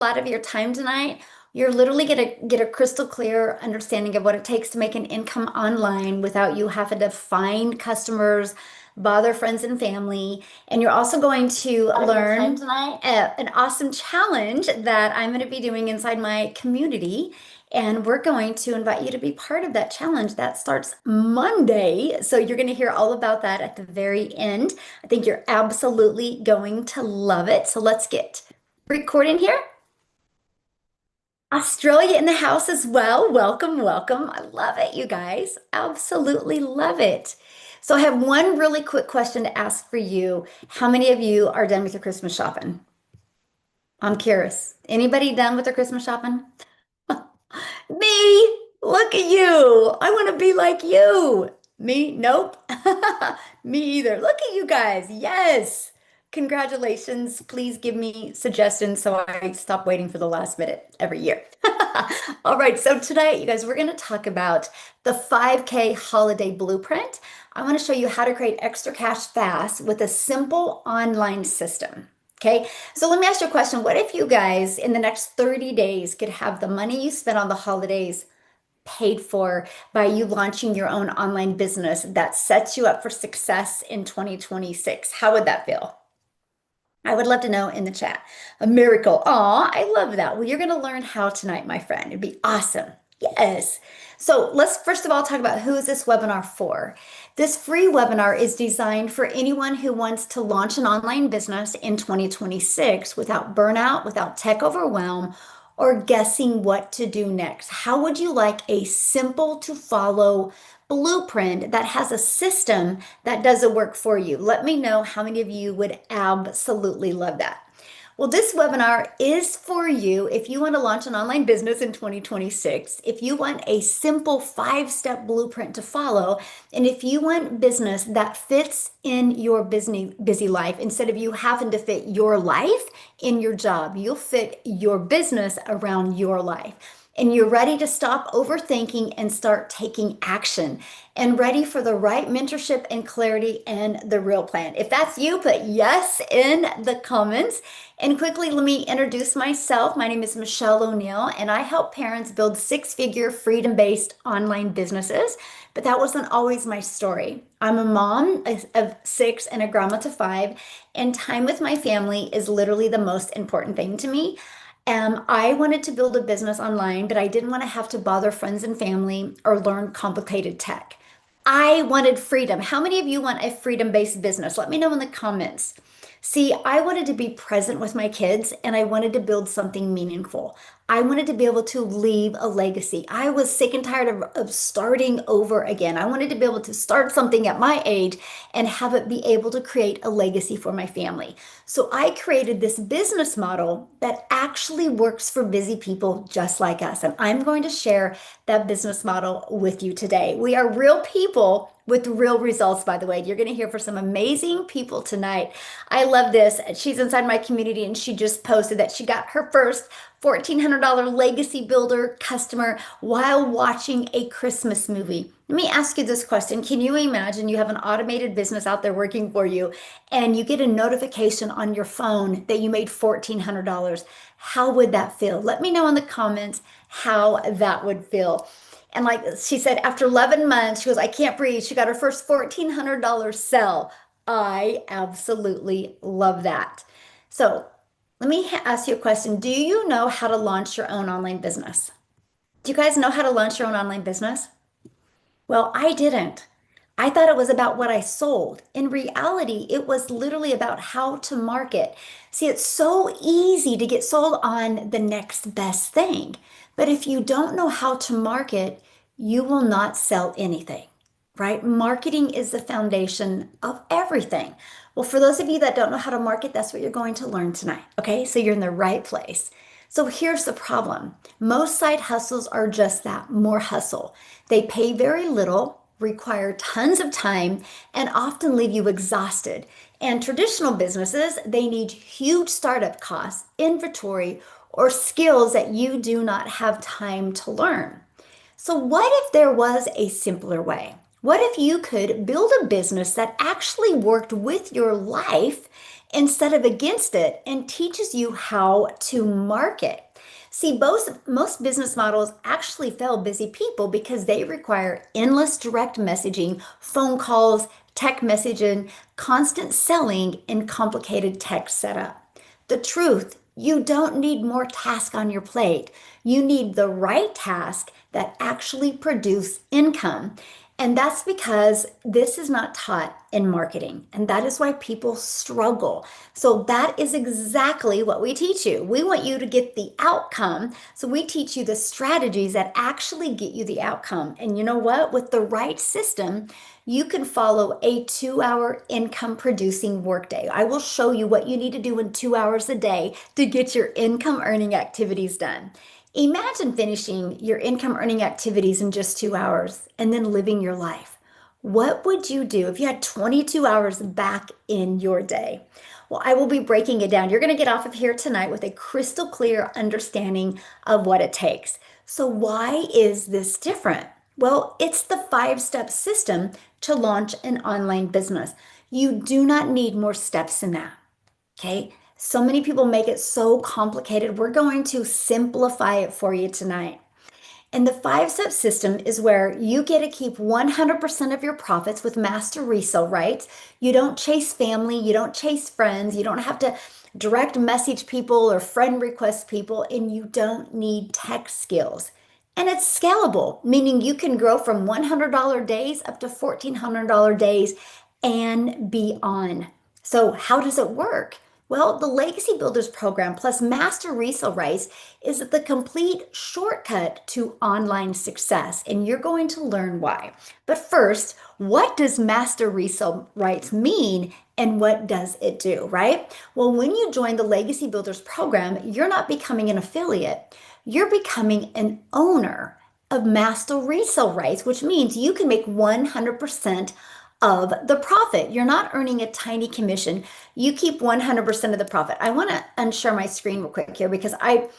lot of your time tonight. You're literally gonna get a crystal clear understanding of what it takes to make an income online without you having to find customers, bother friends and family. And you're also going to learn tonight an awesome challenge that I'm going to be doing inside my community. And we're going to invite you to be part of that challenge that starts Monday. So you're going to hear all about that at the very end. I think you're absolutely going to love it. So let's get recording here. Australia in the house as well. Welcome, welcome. I love it, you guys. Absolutely love it. So I have one really quick question to ask for you. How many of you are done with your Christmas shopping? I'm curious. Anybody done with their Christmas shopping? Me, look at you. I want to be like you. Me, nope. Me either. Look at you guys. Yes. Congratulations. Please give me suggestions so I stop waiting for the last minute every year. All right, so today, you guys, we're going to talk about the 5K holiday blueprint. I want to show you how to create extra cash fast with a simple online system. Okay, so let me ask you a question. What if you guys in the next 30 days could have the money you spent on the holidays paid for by you launching your own online business that sets you up for success in 2026? How would that feel? I would love to know in the chat. A miracle. Aw, I love that. Well, you're going to learn how tonight, my friend. It'd be awesome. Yes. So let's first of all talk about who is this webinar for. This free webinar is designed for anyone who wants to launch an online business in 2026 without burnout, without tech overwhelm, or guessing what to do next. How would you like a simple to follow blueprint that has a system that does the work for you? Let me know how many of you would absolutely love that. Well, this webinar is for you if you want to launch an online business in 2026, if you want a simple 5-step blueprint to follow, and if you want business that fits in your busy life instead of you having to fit your life in your job, you'll fit your business around your life. And you're ready to stop overthinking and start taking action and ready for the right mentorship and clarity and the real plan. If that's you, put yes in the comments. And quickly, let me introduce myself. My name is Michelle O'Neill, and I help parents build 6-figure freedom-based online businesses. But that wasn't always my story. I'm a mom of 6 and a grandma to 5, and time with my family is literally the most important thing to me. I wanted to build a business online, but I didn't want to have to bother friends and family or learn complicated tech. I wanted freedom. How many of you want a freedom-based business? Let me know in the comments. See, I wanted to be present with my kids and I wanted to build something meaningful. I wanted to be able to leave a legacy. I was sick and tired of starting over again. I wanted to be able to start something at my age and have it be able to create a legacy for my family. So I created this business model that actually works for busy people just like us. And I'm going to share that business model with you today. We are real people with real results, by the way. You're going to hear from some amazing people tonight. I love this. She's inside my community and she just posted that she got her first $1,400 legacy builder customer while watching a Christmas movie. Let me ask you this question. Can you imagine you have an automated business out there working for you and you get a notification on your phone that you made $1,400? How would that feel? Let me know in the comments how that would feel. And like she said, after 11 months, she goes, I can't breathe. She got her first $1,400 sell. I absolutely love that. So let me ask you a question. Do you know how to launch your own online business? Do you guys know how to launch your own online business? Well, I didn't. I thought it was about what I sold. In reality, it was literally about how to market. See, it's so easy to get sold on the next best thing. But if you don't know how to market, you will not sell anything, right? Marketing is the foundation of everything. Well, for those of you that don't know how to market, that's what you're going to learn tonight. Okay, so you're in the right place. So here's the problem. Most side hustles are just that, more hustle. They pay very little, require tons of time, and often leave you exhausted. And traditional businesses, they need huge startup costs, inventory, or skills that you do not have time to learn. So what if there was a simpler way? What if you could build a business that actually worked with your life instead of against it and teaches you how to market. See, most business models actually fail busy people because they require endless direct messaging, phone calls, tech messaging, constant selling, and complicated tech setup. The truth, you don't need more tasks on your plate. You need the right task that actually produce income. And that's because this is not taught in marketing. And that is why people struggle. So that is exactly what we teach you. We want you to get the outcome. So we teach you the strategies that actually get you the outcome. And you know what? With the right system, you can follow a 2 hour income producing workday. I will show you what you need to do in 2 hours a day to get your income earning activities done. Imagine finishing your income earning activities in just 2 hours and then living your life. What would you do if you had 22 hours back in your day? Well, I will be breaking it down. You're going to get off of here tonight with a crystal clear understanding of what it takes. So, why is this different? Well, it's the 5 step system to launch an online business. You do not need more steps than that. Okay. So many people make it so complicated. We're going to simplify it for you tonight. And the 5 step system is where you get to keep 100% of your profits with master resale rights. You don't chase family, you don't chase friends, you don't have to direct message people or friend request people, and you don't need tech skills. And it's scalable, meaning you can grow from $100 days up to $1,400 days and beyond. So, how does it work? Well, the Legacy Builders program plus master resale rights is the complete shortcut to online success, and you're going to learn why. But first, what does master resale rights mean and what does it do, right? Well, when you join the Legacy Builders program, you're not becoming an affiliate, you're becoming an owner of master resale rights, which means you can make 100% of the profit. You're not earning a tiny commission. You keep 100% of the profit. I want to unshare my screen real quick here because I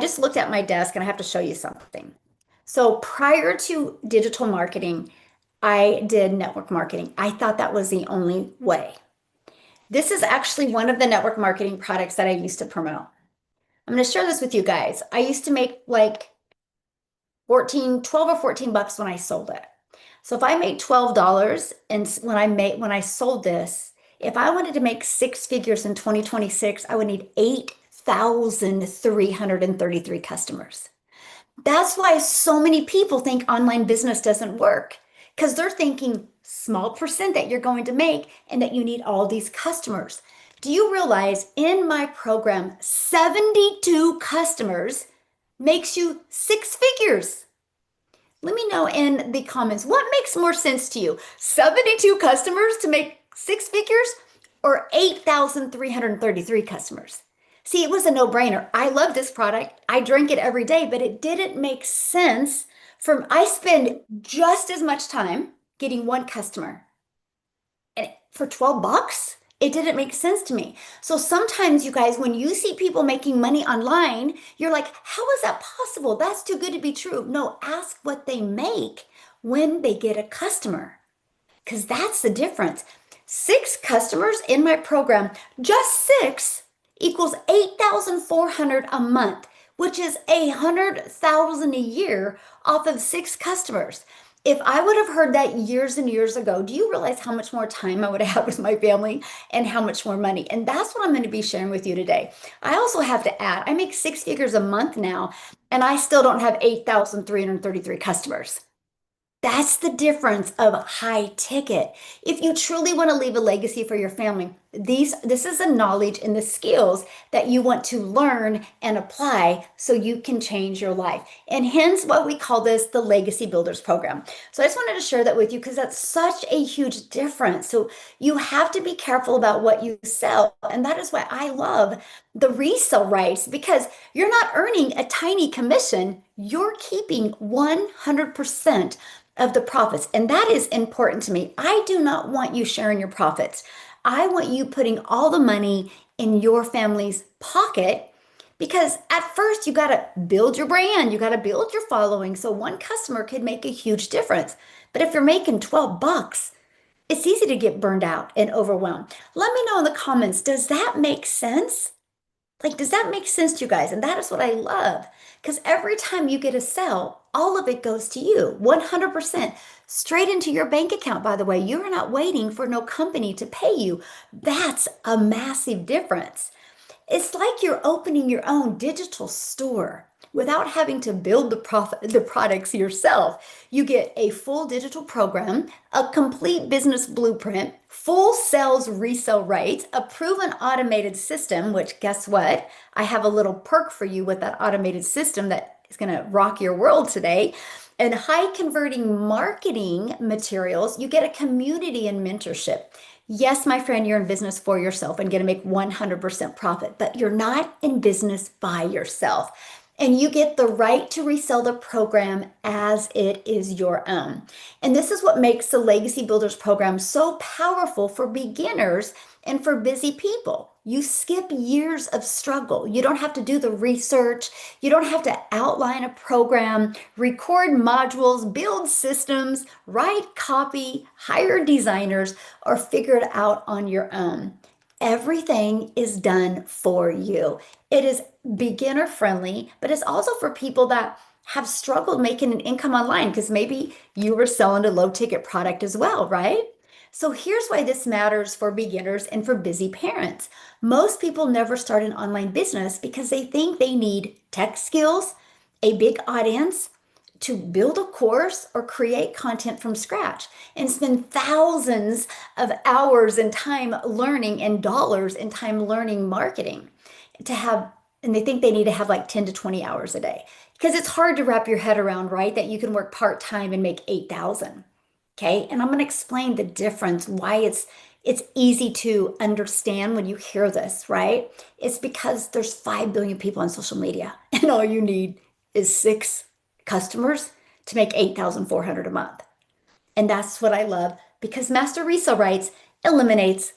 just looked at my desk and I have to show you something. So prior to digital marketing, I did network marketing. I thought that was the only way. This is actually one of the network marketing products that I used to promote. I'm going to share this with you guys. I used to make like 14, 12 or 14 bucks when I sold it. So if I made $12 and when I sold this, if I wanted to make 6 figures in 2026, I would need 8,333 customers. That's why so many people think online business doesn't work because they're thinking small percent that you're going to make and that you need all these customers. Do you realize in my program, 72 customers makes you 6 figures? Let me know in the comments what makes more sense to you 72 customers to make 6 figures or 8,333 customers? See, it was a no brainer. I love this product. I drink it every day, but it didn't make sense I spend just as much time getting one customer and for 12 bucks. It didn't make sense to me. So sometimes, you guys, when you see people making money online, you're like, how is that possible? That's too good to be true. No, ask what they make when they get a customer, because that's the difference. 6 customers in my program, just 6 equals 8,400 a month, which is 100,000 a year off of 6 customers. If I would have heard that years and years ago, do you realize how much more time I would have had with my family and how much more money? And that's what I'm going to be sharing with you today. I also have to add, I make 6 figures a month now, and I still don't have 8,333 customers. That's the difference of high ticket. If you truly want to leave a legacy for your family, this is the knowledge and the skills that you want to learn and apply so you can change your life. And hence what we call this the Legacy Builders Program. So I just wanted to share that with you because that's such a huge difference. So you have to be careful about what you sell. And that is why I love the resale rights, because you're not earning a tiny commission, you're keeping 100% of the profits. And that is important to me. I do not want you sharing your profits. I want you putting all the money in your family's pocket, because at first you got to build your brand, you got to build your following. So one customer could make a huge difference. But if you're making 12 bucks, It's easy to get burned out and overwhelmed. Let me know in the comments, does that make sense? Like, does that make sense to you guys? And that is what I love. Because every time you get a sale, all of it goes to you, 100% straight into your bank account, by the way. You're not waiting for no company to pay you. That's a massive difference. It's like you're opening your own digital store without having to build the products yourself. You get a full digital program, a complete business blueprint, full sales resale rates, a proven automated system, which guess what? I have a little perk for you with that automated system that is going to rock your world today. And high converting marketing materials, you get a community and mentorship. Yes, my friend, you're in business for yourself and going to make 100% profit, but you're not in business by yourself. And you get the right to resell the program as it is your own. And this is what makes the Legacy Builders program so powerful for beginners and for busy people. You skip years of struggle. You don't have to do the research. You don't have to outline a program, record modules, build systems, write copy, hire designers, or figure it out on your own. Everything is done for you. It is beginner friendly, but it's also for people that have struggled making an income online because maybe you were selling a low ticket product as well, right? So here's why this matters for beginners and for busy parents. Most people never start an online business because they think they need tech skills, a big audience, to build a course or create content from scratch and spend thousands of hours and time learning and dollars and time learning marketing to have, and they think they need to have like 10 to 20 hours a day because it's hard to wrap your head around, right? That you can work part-time and make 8,000. Okay. And I'm going to explain the difference, why it's easy to understand when you hear this, right? It's because there's 5 billion people on social media and all you need is six customers to make 8,400 a month. And that's what I love because Master Resale Rights eliminates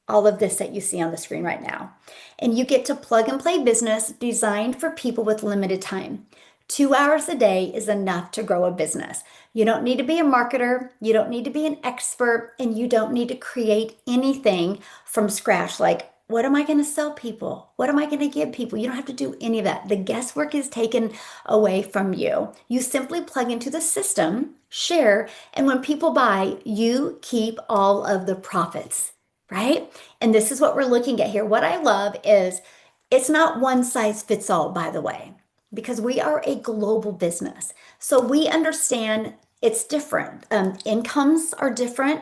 all of this that you see on the screen right now. And you get to plug and play business designed for people with limited time. 2 hours a day is enough to grow a business. You don't need to be a marketer, you don't need to be an expert, and you don't need to create anything from scratch. Like, what am I going to sell people? What am I going to give people? You don't have to do any of that. The guesswork is taken away from you. You simply plug into the system, share, and when people buy, you keep all of the profits, right? And this is what we're looking at here. What I love is it's not one size fits all, by the way, because we are a global business. So we understand it's different. Incomes are different.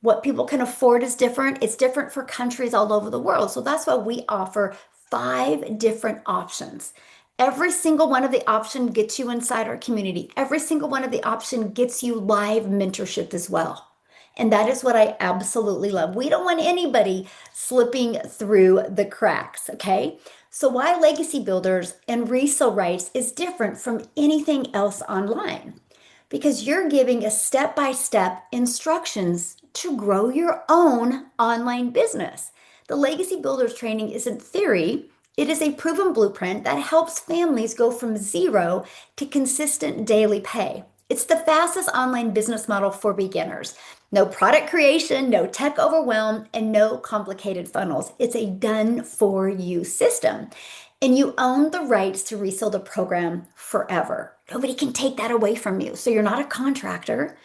What people can afford is different. It's different for countries all over the world. So that's why we offer 5 different options. Every single one of the option gets you inside our community. Every single one of the option gets you live mentorship as well. And that is what I absolutely love. We don't want anybody slipping through the cracks, okay? So why Legacy Builders and resale rights is different from anything else online? Because you're giving a step-by-step instructions to grow your own online business. The Legacy Builders training isn't theory, it is a proven blueprint that helps families go from zero to consistent daily pay. It's the fastest online business model for beginners. No product creation, no tech overwhelm, and no complicated funnels. It's a done for you system. And you own the rights to resell the program forever. Nobody can take that away from you. So you're not a contractor.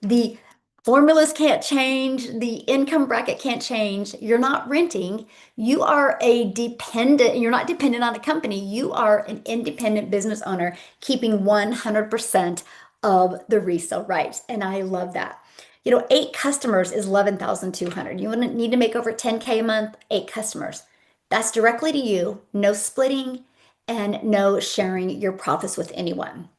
The formulas can't change. The income bracket can't change. You're not renting. You are you're not dependent on a company. You are an independent business owner keeping 100% of the resale rights. And I love that. 8 customers is 11,200. You wouldn't need to make over 10K a month, 8 customers. That's directly to you, no splitting and no sharing your profits with anyone.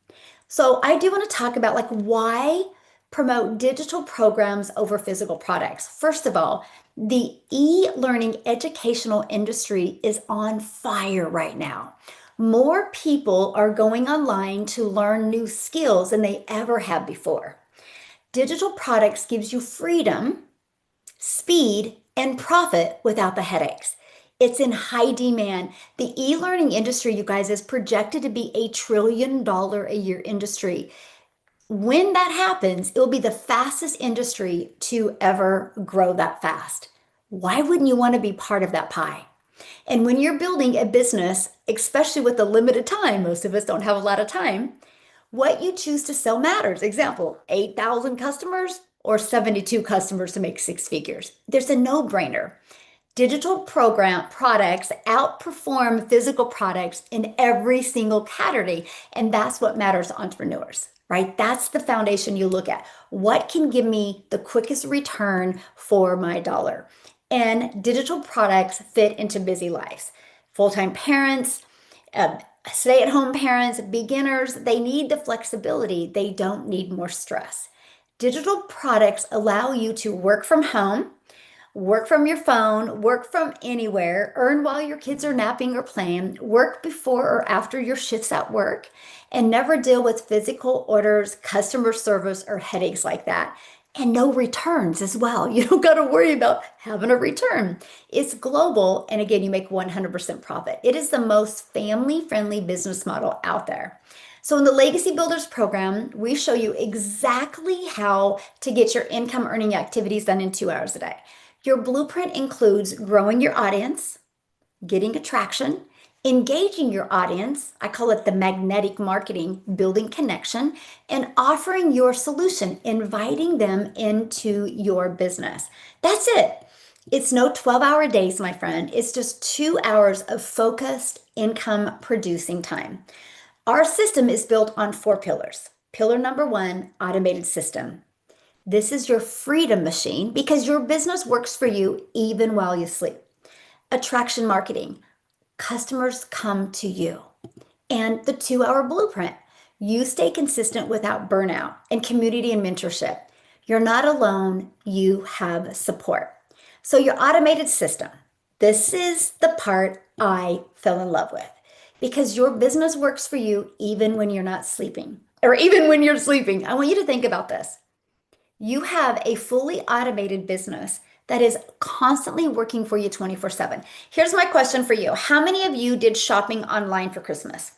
So I do want to talk about like why promote digital programs over physical products. First of all, the e-learning educational industry is on fire right now. More people are going online to learn new skills than they ever have before. Digital products gives you freedom, speed, and profit without the headaches. It's in high demand. The e-learning industry, you guys, is projected to be $1 trillion a year industry. When that happens, it will be the fastest industry to ever grow that fast. Why wouldn't you want to be part of that pie? And when you're building a business, especially with a limited time, most of us don't have a lot of time, what you choose to sell matters. Example, 8,000 customers or 72 customers to make six figures. There's a no-brainer. Digital program products outperform physical products in every single category. And that's what matters to entrepreneurs, right? That's the foundation you look at. What can give me the quickest return for my dollar? And digital products fit into busy lives. Full-time parents, uh, stay-at-home parents, beginners, they need the flexibility. They don't need more stress. Digital products allow you to work from home, work from your phone, work from anywhere, earn while your kids are napping or playing, work before or after your shifts at work, and never deal with physical orders, customer service, or headaches like that. And no returns as well. You don't got to worry about having a return. It's global. And again, you make 100% profit. It is the most family-friendly business model out there. So in the Legacy Builders program, we show you exactly how to get your income earning activities done in 2 hours a day. Your blueprint includes growing your audience, getting attraction, engaging your audience, I call it the magnetic marketing, building connection, and offering your solution, inviting them into your business. That's it. It's no 12-hour days, my friend. It's just 2 hours of focused income producing time. Our system is built on 4 pillars. Pillar number one, automated system. This is your freedom machine because your business works for you even while you sleep. Attraction marketing. Customers come to you. And the 2 hour blueprint. You stay consistent without burnout, and community and mentorship. You're not alone, you have support. So your automated system. This is the part I fell in love with because your business works for you even when you're not sleeping or even when you're sleeping. I want you to think about this. You have a fully automated business that is constantly working for you 24/7. Here's my question for you. How many of you did shopping online for Christmas?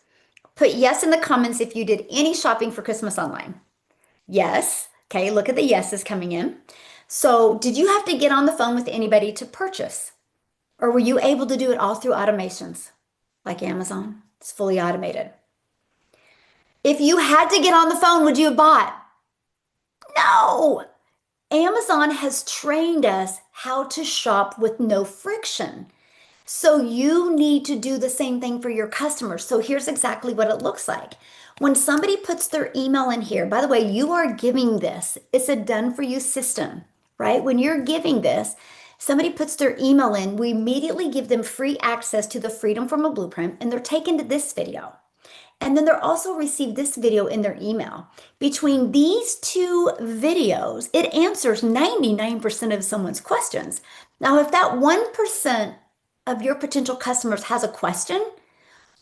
Put yes in the comments if you did any shopping for Christmas online. Yes. Okay, look at the yeses coming in. So, did you have to get on the phone with anybody to purchase? Or were you able to do it all through automations like Amazon? It's fully automated. If you had to get on the phone, would you have bought? No. Amazon has trained us how to shop with no friction. So you need to do the same thing for your customers. So here's exactly what it looks like. When somebody puts their email in here, by the way, you are giving this. It's a done for you system, right? When you're giving this, somebody puts their email in, we immediately give them free access to the Freedom from a Blueprint, and they're taken to this video. And then they'll also receive this video in their email. Between these two videos, it answers 99% of someone's questions. Now, if that 1% of your potential customers has a question,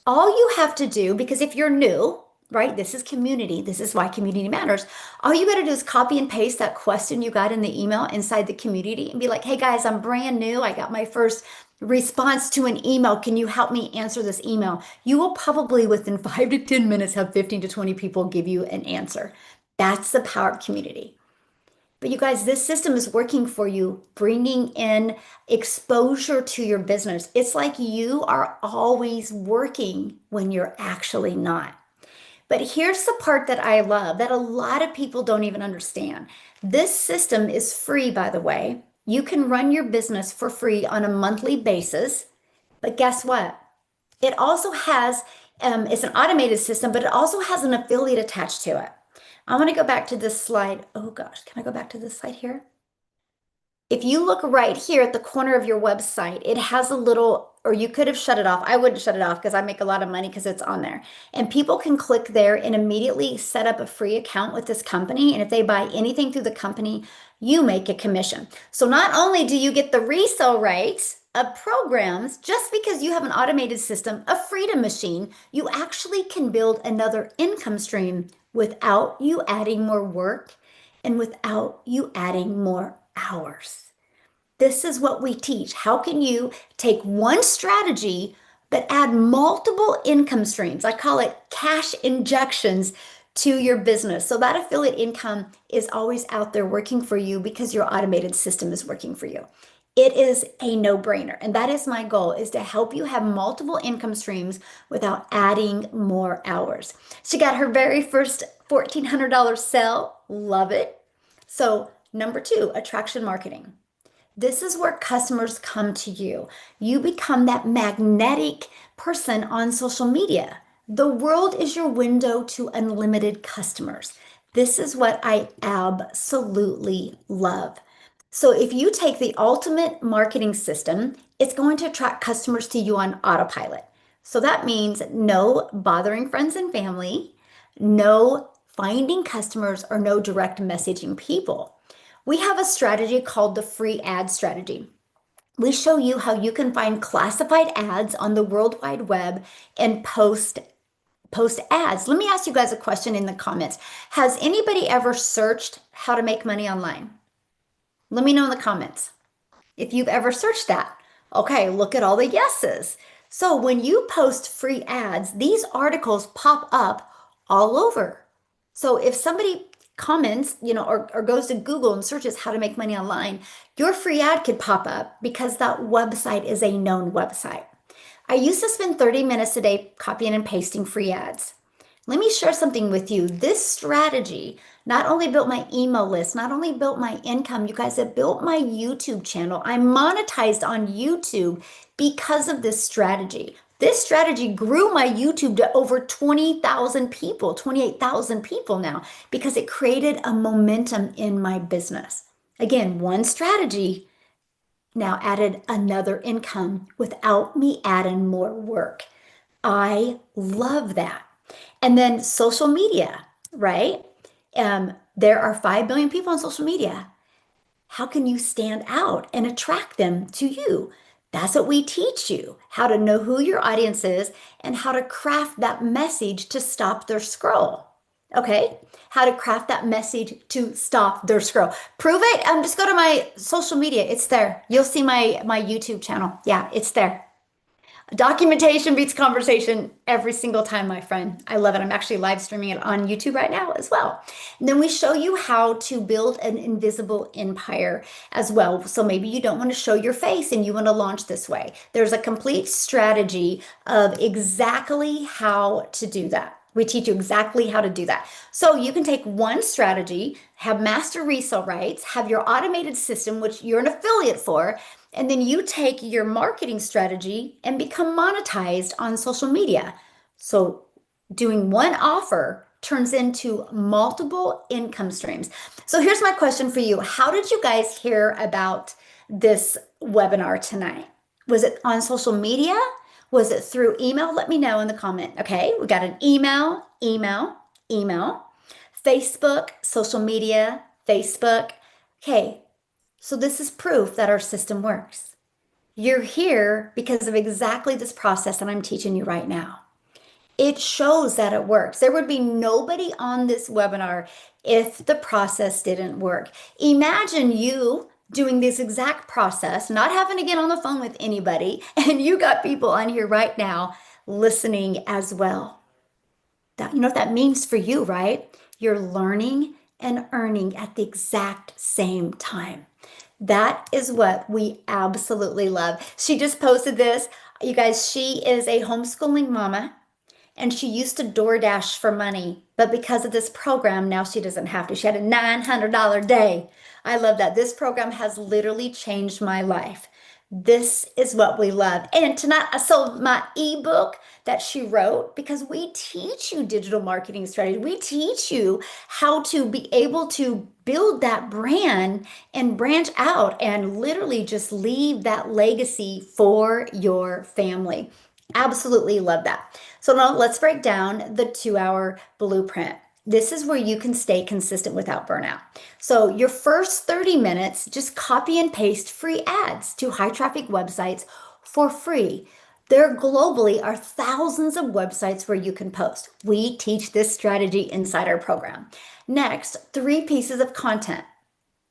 all you have to do, because if you're new, right, this is community, this is why community matters. All you got to do is copy and paste that question you got in the email inside the community and be like, hey guys, I'm brand new. I got my first response to an email. Can you help me answer this email? You will probably within 5 to 10 minutes have 15 to 20 people give you an answer. That's the power of community. But you guys, this system is working for you, bringing in exposure to your business. It's like you are always working when you're actually not. But here's the part that I love that a lot of people don't even understand. This system is free, by the way. You can run your business for free on a monthly basis. But guess what? It also has, it's an automated system, but it also has an affiliate attached to it. I want to go back to this slide. Oh gosh, can I go back to this slide here? If you look right here at the corner of your website, it has a little, or you could have shut it off. I wouldn't shut it off because I make a lot of money because it's on there. And people can click there and immediately set up a free account with this company. And if they buy anything through the company, you make a commission. So not only do you get the resale rights of programs, just because you have an automated system, a freedom machine, you actually can build another income stream without you adding more work and without you adding more hours. This is what we teach. How can you take one strategy but add multiple income streams? I call it cash injections to your business. So that affiliate income is always out there working for you because your automated system is working for you. It is a no-brainer. And that is my goal, is to help you have multiple income streams without adding more hours. She got her very first $1,400 sale. Love it. So number two, attraction marketing. This is where customers come to you. You become that magnetic person on social media. The world is your window to unlimited customers. This is what I absolutely love. So if you take the ultimate marketing system, it's going to attract customers to you on autopilot. So that means no bothering friends and family, no finding customers, or no direct messaging people. We have a strategy called the free ad strategy. We show you how you can find classified ads on the World Wide Web and post ads. Let me ask you guys a question in the comments. Has anybody ever searched how to make money online? Let me know in the comments if you've ever searched that. Okay, look at all the yeses. So when you post free ads, these articles pop up all over. So if somebody comments, or goes to Google and searches how to make money online, your free ad could pop up because that website is a known website. I used to spend 30 minutes a day copying and pasting free ads. Let me share something with you. This strategy not only built my email list, not only built my income, you guys, it built my YouTube channel. I monetized on YouTube because of this strategy. This strategy grew my YouTube to over 20,000 people, 28,000 people now, because it created a momentum in my business. Again, one strategy now added another income without me adding more work. I love that. And then social media, right? There are 5 billion people on social media. How can you stand out and attract them to you? That's what we teach you, how to know who your audience is and how to craft that message to stop their scroll. Okay? How to craft that message to stop their scroll. Prove it. Just go to my social media. It's there. You'll see my YouTube channel. Yeah, it's there. Documentation beats conversation every single time, my friend. I love it. I'm actually live streaming it on YouTube right now as well. And then we show you how to build an invisible empire as well. So maybe you don't want to show your face and you want to launch this way. There's a complete strategy of exactly how to do that. We teach you exactly how to do that. So you can take one strategy, have master resale rights, have your automated system, which you're an affiliate for, and then you take your marketing strategy and become monetized on social media. So doing one offer turns into multiple income streams. So here's my question for you. How did you guys hear about this webinar tonight? Was it on social media? Was it through email? Let me know in the comment. Okay, we got an email, Facebook, social media, Facebook. Okay, so this is proof that our system works. You're here because of exactly this process that I'm teaching you right now. It shows that it works. There would be nobody on this webinar if the process didn't work. Imagine you doing this exact process, not having to get on the phone with anybody, and you got people on here right now listening as well. You know what that means for you, right? You're learning and earning at the exact same time. That is what we absolutely love. She just posted this. You guys, she is a homeschooling mama and she used to DoorDash for money, but because of this program, now she doesn't have to. She had a $900 day. I love that. This program has literally changed my life. This is what we love. And tonight I sold my ebook that she wrote because we teach you digital marketing strategy. We teach you how to be able to build that brand and branch out and literally just leave that legacy for your family. Absolutely love that. So now let's break down the 2-hour blueprint. This is where you can stay consistent without burnout. So your first 30 minutes, just copy and paste free ads to high traffic websites for free. There globally are thousands of websites where you can post. We teach this strategy inside our program. Next, 3 pieces of content.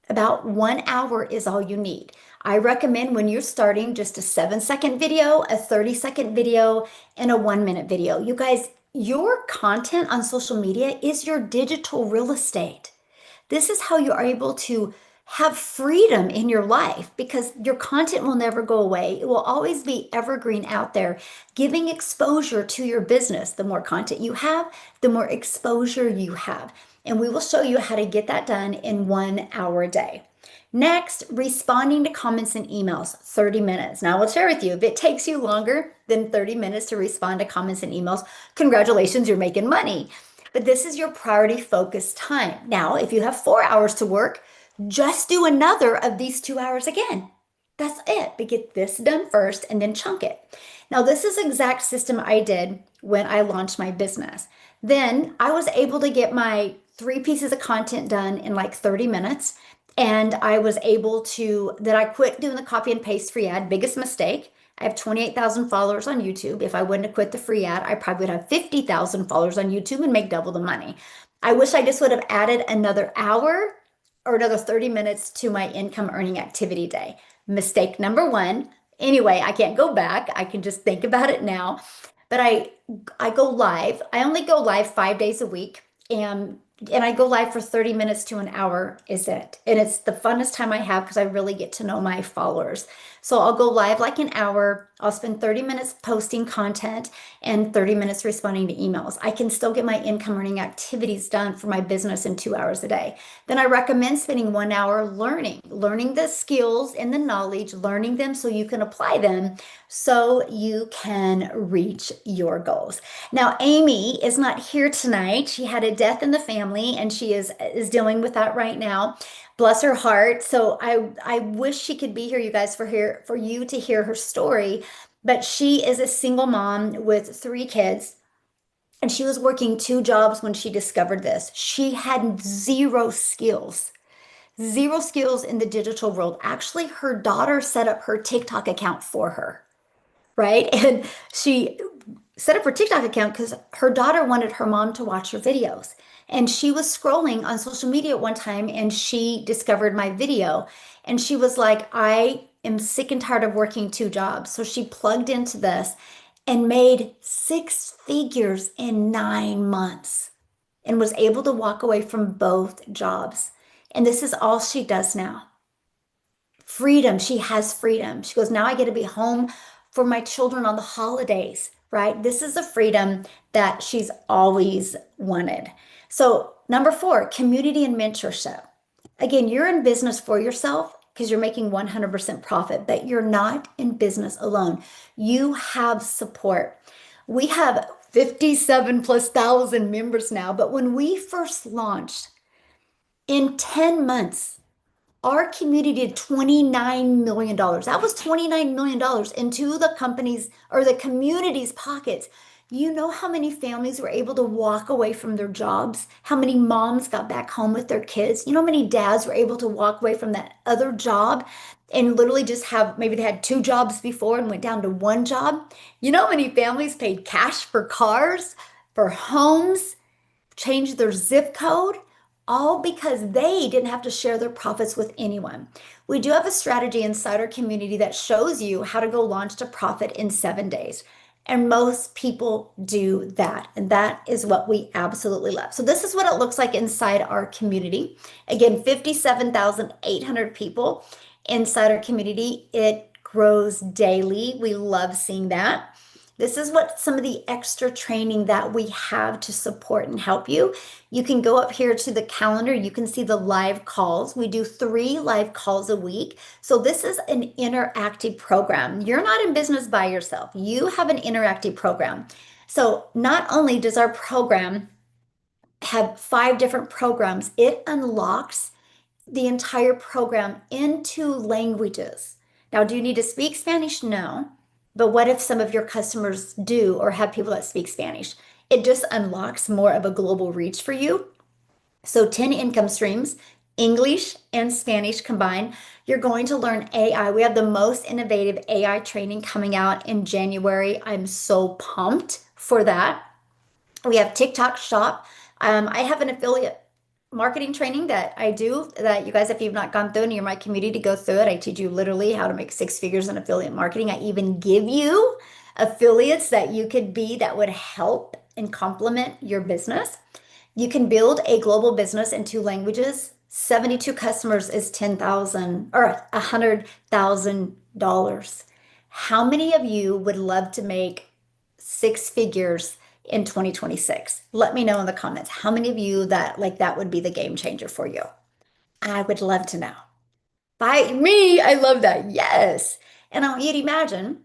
About 1 hour is all you need. I recommend when you're starting just a 7-second video, a 30-second video, and a 1-minute video. You guys, your content on social media is your digital real estate. This is how you are able to have freedom in your life because your content will never go away. It will always be evergreen out there, giving exposure to your business. The more content you have, the more exposure you have. And we will show you how to get that done in 1 hour a day. Next, responding to comments and emails, 30 minutes. Now, I will share with you, if it takes you longer than 30 minutes to respond to comments and emails, congratulations, you're making money. But this is your priority focused time. Now, if you have 4 hours to work, just do another of these 2 hours again. That's it. But get this done first and then chunk it. Now, this is the exact system I did when I launched my business. Then I was able to get my 3 pieces of content done in like 30 minutes. And I was able to, then I quit doing the copy and paste free ad, biggest mistake. I have 28,000 followers on YouTube. If I wouldn't have quit the free ad, I probably would have 50,000 followers on YouTube and make double the money. I wish I just would have added another hour or another 30 minutes to my income earning activity day. Mistake number one. Anyway, I can't go back. I can just think about it now. But I go live. I only go live 5 days a week. And I go live for 30 minutes to an hour is it. And it's the funnest time I have because I really get to know my followers. So I'll go live like an hour. I'll spend 30 minutes posting content and 30 minutes responding to emails. I can still get my income earning activities done for my business in 2 hours a day. Then I recommend spending 1 hour learning the skills and the knowledge, learning them so you can apply them so you can reach your goals. Now, Amy is not here tonight. She had a death in the family and she is dealing with that right now. Bless her heart. So I wish she could be here, you guys, for you to hear her story. But she is a single mom with 3 kids, and she was working 2 jobs when she discovered this. She had zero skills in the digital world. Actually, her daughter set up her TikTok account for her, right? And she set up her TikTok account because her daughter wanted her mom to watch her videos. And she was scrolling on social media at one time and she discovered my video. And she was like, I am sick and tired of working 2 jobs. So she plugged into this and made 6 figures in 9 months and was able to walk away from both jobs. And this is all she does now. Freedom. She has freedom. She goes, now I get to be home for my children on the holidays, right? This is the freedom that she's always wanted. So, number 4, community and mentorship. Again, you're in business for yourself because you're making 100% profit, but you're not in business alone. You have support. We have 57 plus thousand members now, but when we first launched, in 10 months, our community did $29 million. That was $29 million into the company's or the community's pockets. You know how many families were able to walk away from their jobs? How many moms got back home with their kids? You know how many dads were able to walk away from that other job and literally just have maybe they had 2 jobs before and went down to 1 job? You know how many families paid cash for cars, for homes, changed their zip code? All because they didn't have to share their profits with anyone. We do have a strategy inside our community that shows you how to go launch to profit in 7 days. And most people do that. And that is what we absolutely love. So this is what it looks like inside our community. Again, 57,800 people inside our community. It grows daily. We love seeing that. This is what some of the extra training that we have to support and help you. You can go up here to the calendar. You can see the live calls. We do 3 live calls a week. So this is an interactive program. You're not in business by yourself. You have an interactive program. So not only does our program have 5 different programs, it unlocks the entire program into languages. Now, do you need to speak Spanish? No. But what if some of your customers do or have people that speak Spanish? It just unlocks more of a global reach for you. So 10 income streams, English and Spanish combined. You're going to learn AI. We have the most innovative AI training coming out in January. I'm so pumped for that. We have TikTok Shop. I have an affiliate marketing training that I do that you guys, if you've not gone through and you're my community, to go through it. I teach you literally how to make six figures in affiliate marketing. I even give you affiliates that you could be that would help and complement your business. You can build a global business in two languages. 72 customers is 10,000 or $100,000. How many of you would love to make six figures in 2026? Let me know in the comments. How many of you that would be the game changer for you? I would love to know. By me, I love that. Yes. And I want you to imagine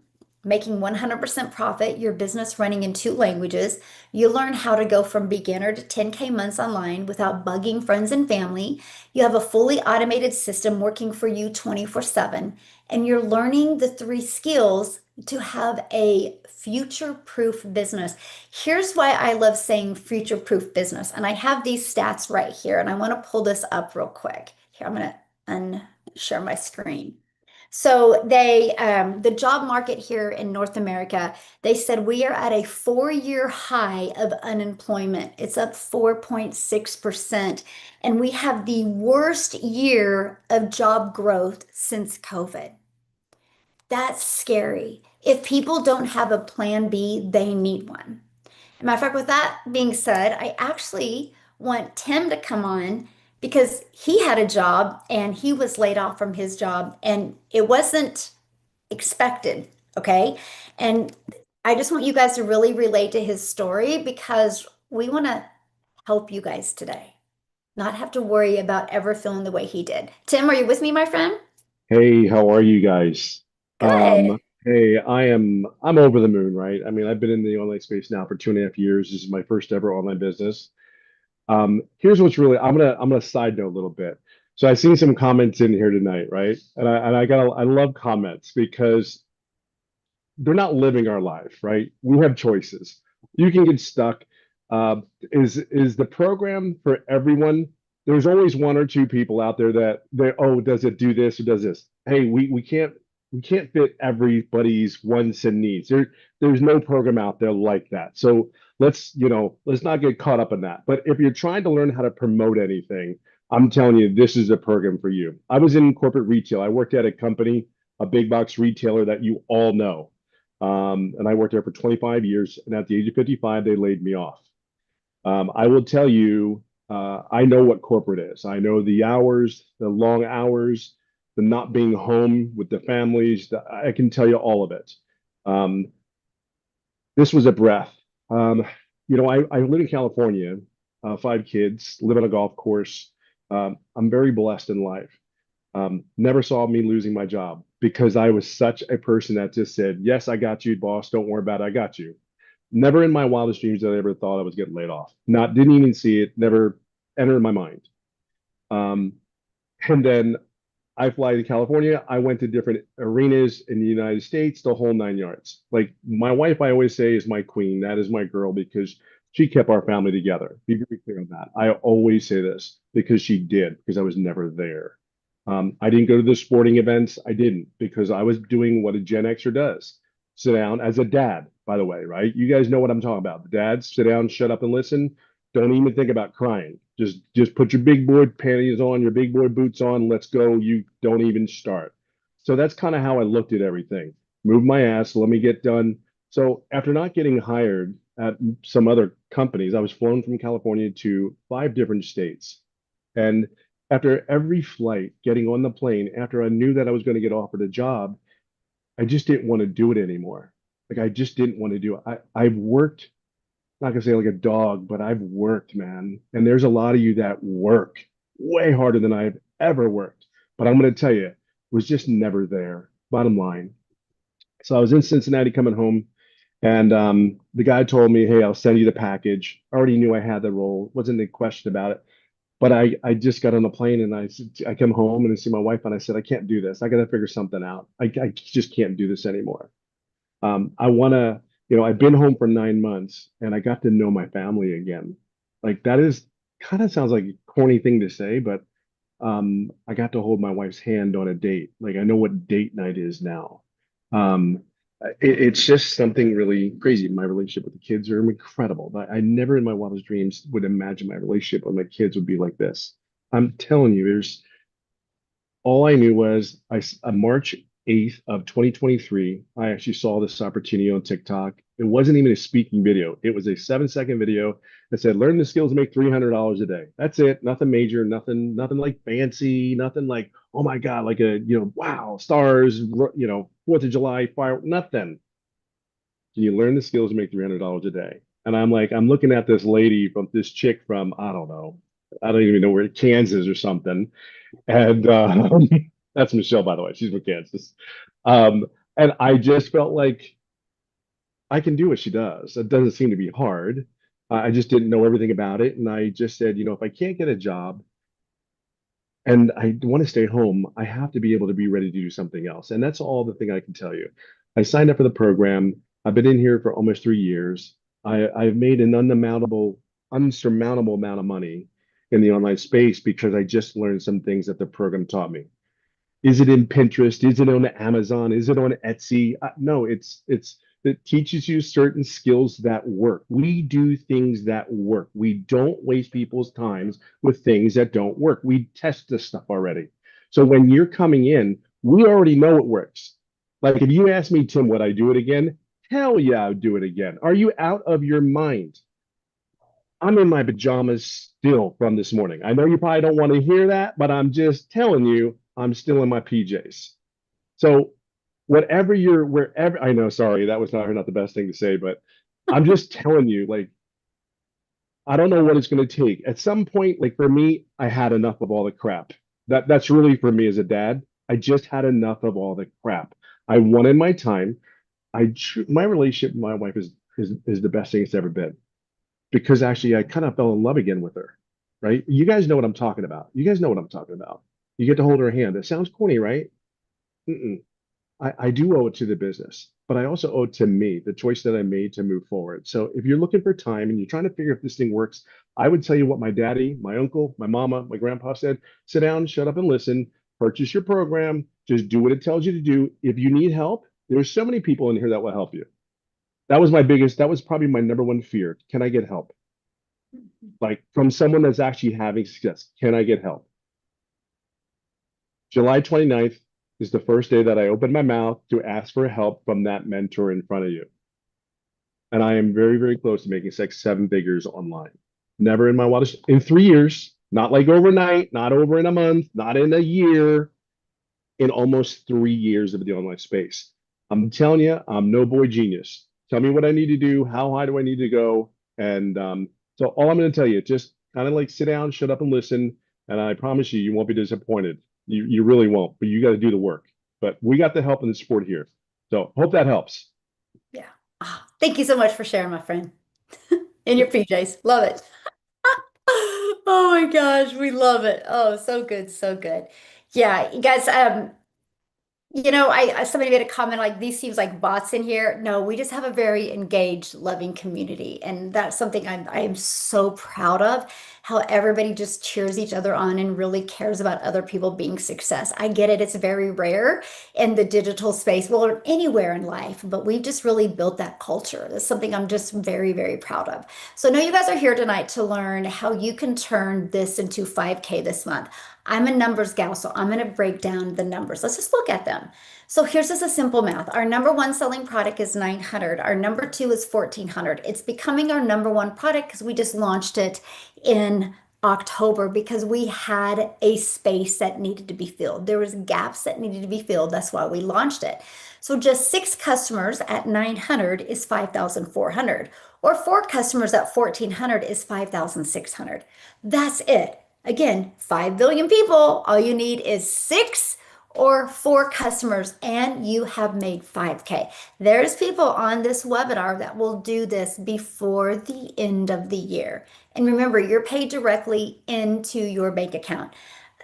making 100% profit, your business running in two languages. You learn how to go from beginner to 10K months online without bugging friends and family. You have a fully automated system working for you 24/7, and you're learning the three skills to have a future-proof business. Here's why I love saying future-proof business. And I have these stats right here, and I want to pull this up real quick. Here, I'm going to share my screen. So the job market here in North America, they said we are at a 4-year high of unemployment. It's up 4.6%. And we have the worst year of job growth since COVID. That's scary. If people don't have a plan B, they need one. Matter of fact, with that being said, I actually want Tim to come on because he had a job and he was laid off from his job and it wasn't expected. Okay. And I just want you guys to really relate to his story because we want to help you guys today, not have to worry about ever feeling the way he did. Tim, are you with me, my friend? Hey, how are you guys? Good. Hey, I'm over the moon, right? I mean, I've been in the online space now for 2.5 years. This is my first ever online business. Here's what's really I'm gonna side note a little bit. So I've seen some comments in here tonight, right? I love comments because they're not living our life, right? We have choices. You can get stuck. Is the program for everyone? There's always one or two people out there that oh, does it do this or does this? Hey, we can't fit everybody's wants and needs. There's no program out there like that. So let's not get caught up in that. But if you're trying to learn how to promote anything, I'm telling you, this is a program for you. I was in corporate retail. I worked at a company, a big box retailer that you all know. And I worked there for 25 years. And at the age of 55, they laid me off. I will tell you, I know what corporate is. I know the hours, the long hours, the not being home with the families. I can tell you all of it. Um, this was a breath. Um, I live in California, 5 kids, live on a golf course. I'm very blessed in life. Never saw me losing my job because I was such a person that just said, yes, I got you, boss. Don't worry about it. I got you. Never in my wildest dreams did I ever thought I was getting laid off. Didn't even see it, never entered my mind. Um, and then I fly to California. I went to different arenas in the United States, the whole 9 yards. Like my wife, I always say is my queen. That is my girl because she kept our family together. Be very clear on that. I always say this because she did, because I was never there. I didn't go to the sporting events. I didn't because I was doing what a Gen Xer does. Sit down as a dad, by the way, right? You guys know what I'm talking about. The dads, sit down, shut up and listen. Don't even think about crying. Just put your big boy panties on, your big boy boots on. Let's go. You don't even start. So that's kind of how I looked at everything. Move my ass. Let me get done. So after not getting hired at some other companies, I was flown from California to 5 different states. And after every flight, getting on the plane, after I knew that I was going to get offered a job, I just didn't want to do it anymore. Like I just didn't want to do it. I've worked, not gonna say like a dog, but I've worked, man. And there's a lot of you that work way harder than I've ever worked. But I'm gonna tell you, it was just never there. Bottom line. So I was in Cincinnati coming home, and the guy told me, "Hey, I'll send you the package." I already knew I had the role, wasn't a question about it. But I just got on the plane and I come home and I see my wife and I said, I can't do this. I got to figure something out. I just can't do this anymore. I want to, I've been home for 9 months and I got to know my family again. Like that is kind of sounds like a corny thing to say, but I got to hold my wife's hand on a date. Like I know what date night is now. Um, It's just something really crazy. My relationship with the kids are incredible. I never in my wildest dreams would imagine my relationship with my kids would be like this. I'm telling you, there's all I knew was on March 8th of 2023, I actually saw this opportunity on TikTok. It wasn't even a speaking video. It was a 7-second video that said, learn the skills to make $300 a day. That's it. Nothing major, nothing like fancy, nothing like, oh my God, like wow, stars, 4th of July, fire, nothing. Can you learn the skills to make $300 a day? And I'm like, I'm looking at this lady from this chick from, I don't know, I don't even know where, Kansas or something. And that's Michelle, by the way. She's from Kansas. Um, and I just felt like I can do what she does. It doesn't seem to be hard. I just didn't know everything about it. And I just said, if I can't get a job and I want to stay home, I have to be able to be ready to do something else. And that's all the thing I can tell you. I signed up for the program. I've been in here for almost 3 years. I've made an unsurmountable amount of money in the online space because I just learned some things that the program taught me. Is it in Pinterest? Is it on Amazon? Is it on Etsy? No, it teaches you certain skills that work. We do things that work. We don't waste people's times with things that don't work. We test this stuff already. So when you're coming in, we already know it works. Like if you ask me, Tim, would I do it again? Hell yeah, I'd do it again. Are you out of your mind? I'm in my pajamas still from this morning. I know you probably don't want to hear that, but I'm just telling you, I'm still in my PJs. So wherever, I know, sorry, that was not the best thing to say, but I'm just telling you, like, I don't know what it's going to take. At some point, like for me, I had enough of all the crap. That's really for me as a dad. I just had enough of all the crap. I wanted my time. My relationship with my wife is the best thing it's ever been because actually I kind of fell in love again with her, right? You guys know what I'm talking about. You guys know what I'm talking about. You get to hold her hand. It sounds corny, right? Mm-mm. I do owe it to the business, but I also owe it to me, the choice that I made to move forward. So if you're looking for time and you're trying to figure if this thing works, I would tell you what my daddy, my uncle, my mama, my grandpa said, sit down, shut up and listen, purchase your program, just do what it tells you to do. If you need help, there's so many people in here that will help you. That was probably my number one fear. Can I get help? Like from someone that's actually having success. Can I get help? July 29th is the first day that I opened my mouth to ask for help from that mentor in front of you. And I am very, very close to making 6, 7 figures online. Never in my wildest, in 3 years, not like overnight, not over in a month, not in a year, in almost 3 years of the online space. I'm telling you, I'm no boy genius. Tell me what I need to do. How high do I need to go? And so all I'm going to tell you, just kind of like sit down, shut up and listen. And I promise you, you won't be disappointed. You really won't, but you got to do the work. But we got the help and the support here. So hope that helps. Yeah. Ah, thank you so much for sharing, my friend. In your PJs. Love it. Oh my gosh, we love it. Oh, so good, so good. Yeah, you guys, somebody made a comment like these seems like bots in here. No, we just have a very engaged, loving community, and that's something I am so proud of. How everybody just cheers each other on and really cares about other people being success. I get it; it's very rare in the digital space, well, or anywhere in life, but we've just really built that culture. That's something I'm just very, very proud of. So I know you guys are here tonight to learn how you can turn this into 5K this month. I'm a numbers gal, so I'm going to break down the numbers. Let's just look at them. So here's just a simple math. Our number one selling product is 900. Our number two is 1400. It's becoming our number one product because we just launched it in October because we had a space that needed to be filled. There was gaps that needed to be filled. That's why we launched it. So just 6 customers at 900 is 5,400, or 4 customers at 1400 is 5,600. That's it. Again, 5 billion people, all you need is 6 or 4 customers, and you have made 5K. There's people on this webinar that will do this before the end of the year. And remember, you're paid directly into your bank account.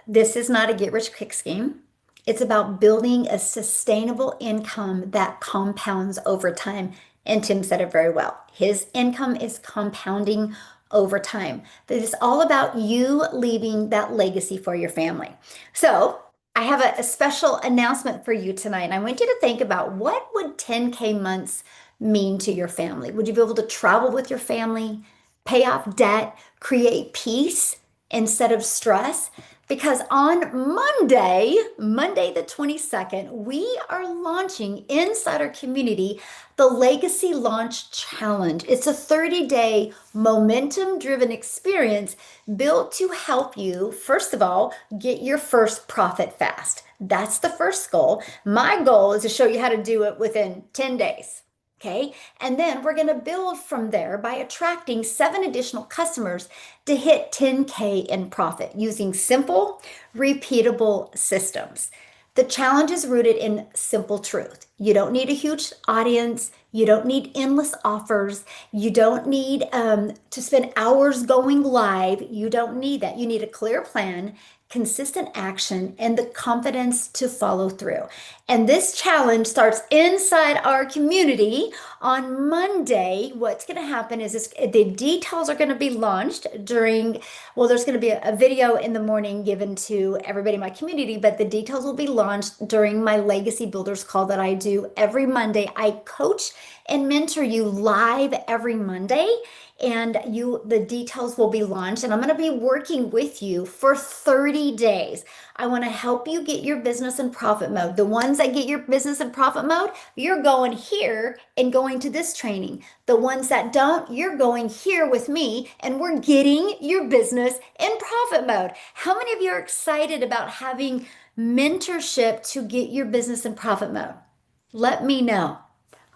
This is not a get rich quick scheme. It's about building a sustainable income that compounds over time. And Tim said it very well. His income is compounding over time. But it's all about you leaving that legacy for your family. So I have a special announcement for you tonight. And I want you to think about what would 10K months mean to your family? Would you be able to travel with your family, pay off debt, create peace instead of stress? Because on Monday the 22nd, we are launching inside our community the Legacy Launch Challenge. It's a 30-day momentum-driven experience built to help you, first of all, get your first profit fast. That's the first goal. My goal is to show you how to do it within 10 days. Okay. And then we're going to build from there by attracting 7 additional customers to hit 10K in profit using simple, repeatable systems. The challenge is rooted in simple truth. You don't need a huge audience. You don't need endless offers. You don't need to spend hours going live. You don't need that. You need a clear plan, consistent action, and the confidence to follow through. And this challenge starts inside our community on Monday. What's going to happen is the details are going to be launched there's going to be a video in the morning given to everybody in my community, but the details will be launched during my Legacy Builders call that I do every Monday. I coach and mentor you live every Monday, and the details will be launched, and I'm going to be working with you for 30 days. I want to help you get your business in profit mode. The ones that get your business in profit mode, you're going here and going to this training. The ones that don't, you're going here with me and we're getting your business in profit mode. How many of you are excited about having mentorship to get your business in profit mode? Let me know.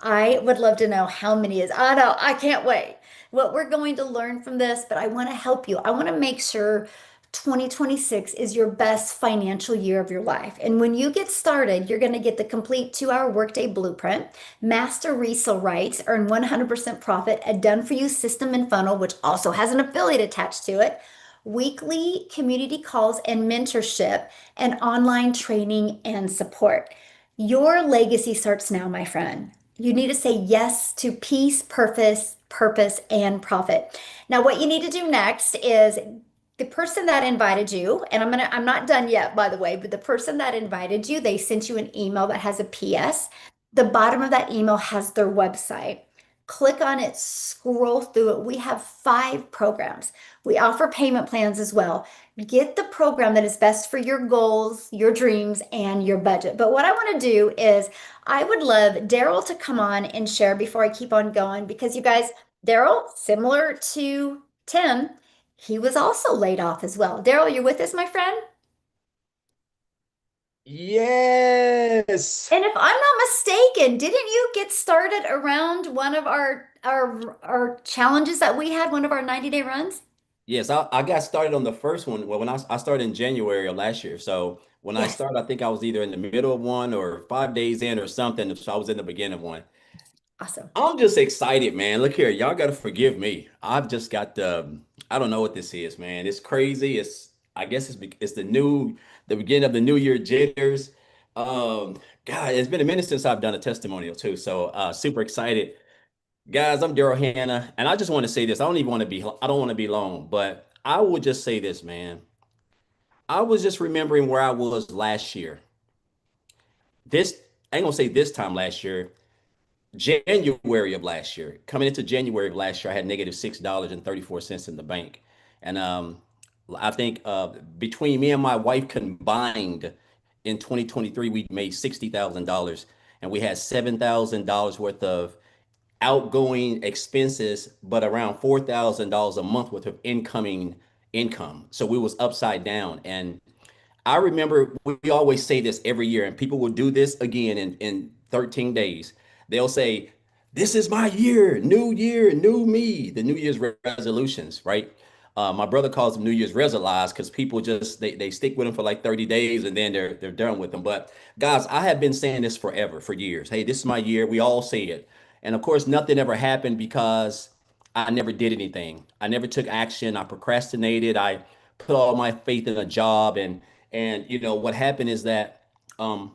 I would love to know how many is. I know, I can't wait what we're going to learn from this, but I want to help you. I want to make sure 2026 is your best financial year of your life. And when you get started, you're going to get the complete 2-hour workday blueprint, master resale rights, earn 100% profit, a done for you system and funnel, which also has an affiliate attached to it, weekly community calls and mentorship, and online training and support. Your legacy starts now, my friend. You need to say yes to peace, purpose, and profit. Now, what you need to do next is the person that invited you, and I'm not done yet, by the way, but the person that invited you, they sent you an email that has a PS. The bottom of that email has their website. Click on it, scroll through it. We have 5 programs. We offer payment plans as well. Get the program that is best for your goals, your dreams, and your budget. But what I want to do is I would love Daryl to come on and share before I keep on going because you guys, Daryl, similar to Tim, he was also laid off as well. Daryl, you're with us, my friend? Yes. And if I'm not mistaken, didn't you get started around one of our challenges that we had, one of our 90-day runs? Yes, I got started on the first one. Well, when I started in January of last year. So when I Yes. started, I think I was either in the middle of one or 5 days in or something. So I was in the beginning of one. Awesome. I'm just excited, man. Look here, y'all got to forgive me. I've just got I don't know what this is, man. It's crazy. I guess it's the beginning of the new year jitters. God, it's been a minute since I've done a testimonial too. So super excited. Guys, I'm Daryl Hannah, and I just want to say this. I don't want to be long, but I will just say this, man. I was just remembering where I was last year. I ain't gonna say this time last year, January of last year. Coming into January of last year, I had -$6.34 in the bank. And I think between me and my wife combined in 2023, we made $60,000 and we had $7,000 worth of outgoing expenses, but around $4,000 a month worth of incoming income. So we was upside down. And I remember we always say this every year, and people will do this again in 13 days. They'll say, "This is my year, new me," the New Year's resolutions, right? My brother calls them New Year's resolutions because people just they stick with them for like 30 days and then they're done with them. But guys, I have been saying this forever, for years. Hey, this is my year. We all say it. And of course, nothing ever happened because I never did anything. I never took action. I procrastinated. I put all my faith in a job, and what happened is that um,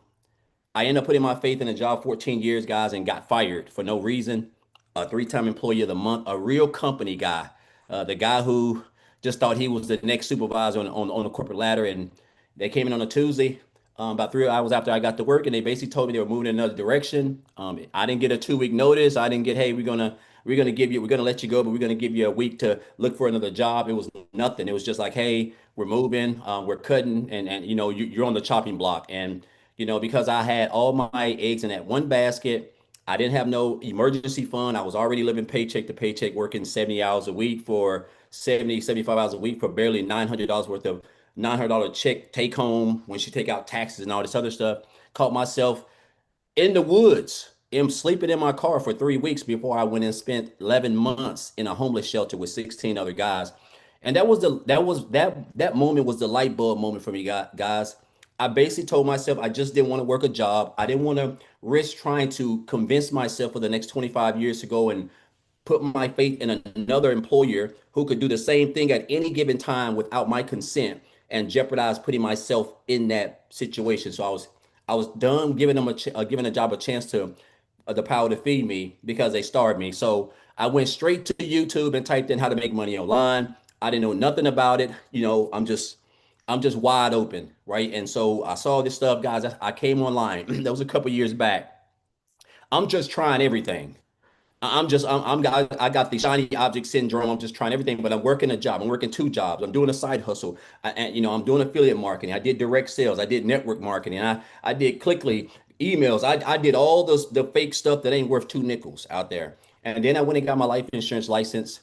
I ended up putting my faith in a job 14 years, guys, and got fired for no reason. A 3-time employee of the month, a real company guy, the guy who just thought he was the next supervisor on the corporate ladder, and they came in on a Tuesday. about 3 hours after I got to work, and they basically told me they were moving in another direction. I didn't get a 2 week notice. I didn't get, hey, we're gonna let you go, but we're gonna give you a week to look for another job. It was nothing. It was just like, hey, we're moving, we're cutting, and you're on the chopping block. And because I had all my eggs in that one basket, I didn't have no emergency fund. I was already living paycheck to paycheck, working 70 hours a week for 75 hours a week for barely $900 worth of $900 check take home when she take out taxes and all this other stuff. Caught myself in the woods. I'm sleeping in my car for 3 weeks before I went and spent 11 months in a homeless shelter with 16 other guys. And that moment was the light bulb moment for me, guys. I basically told myself I just didn't want to work a job. I didn't want to risk trying to convince myself for the next 25 years to go and put my faith in another employer who could do the same thing at any given time without my consent and jeopardize putting myself in that situation. So I was done giving them giving a job a chance to the power to feed me because they starved me. So I went straight to YouTube and typed in how to make money online. I didn't know nothing about it. I'm just wide open, right? And so I saw this stuff, guys. I came online. That was a couple years back. I'm just trying everything. I got the shiny object syndrome. I'm just trying everything, but I'm working a job. I'm working two jobs. I'm doing a side hustle. I'm doing affiliate marketing. I did direct sales. I did network marketing. I did Clickly emails. I did all the fake stuff that ain't worth two nickels out there. And then I went and got my life insurance license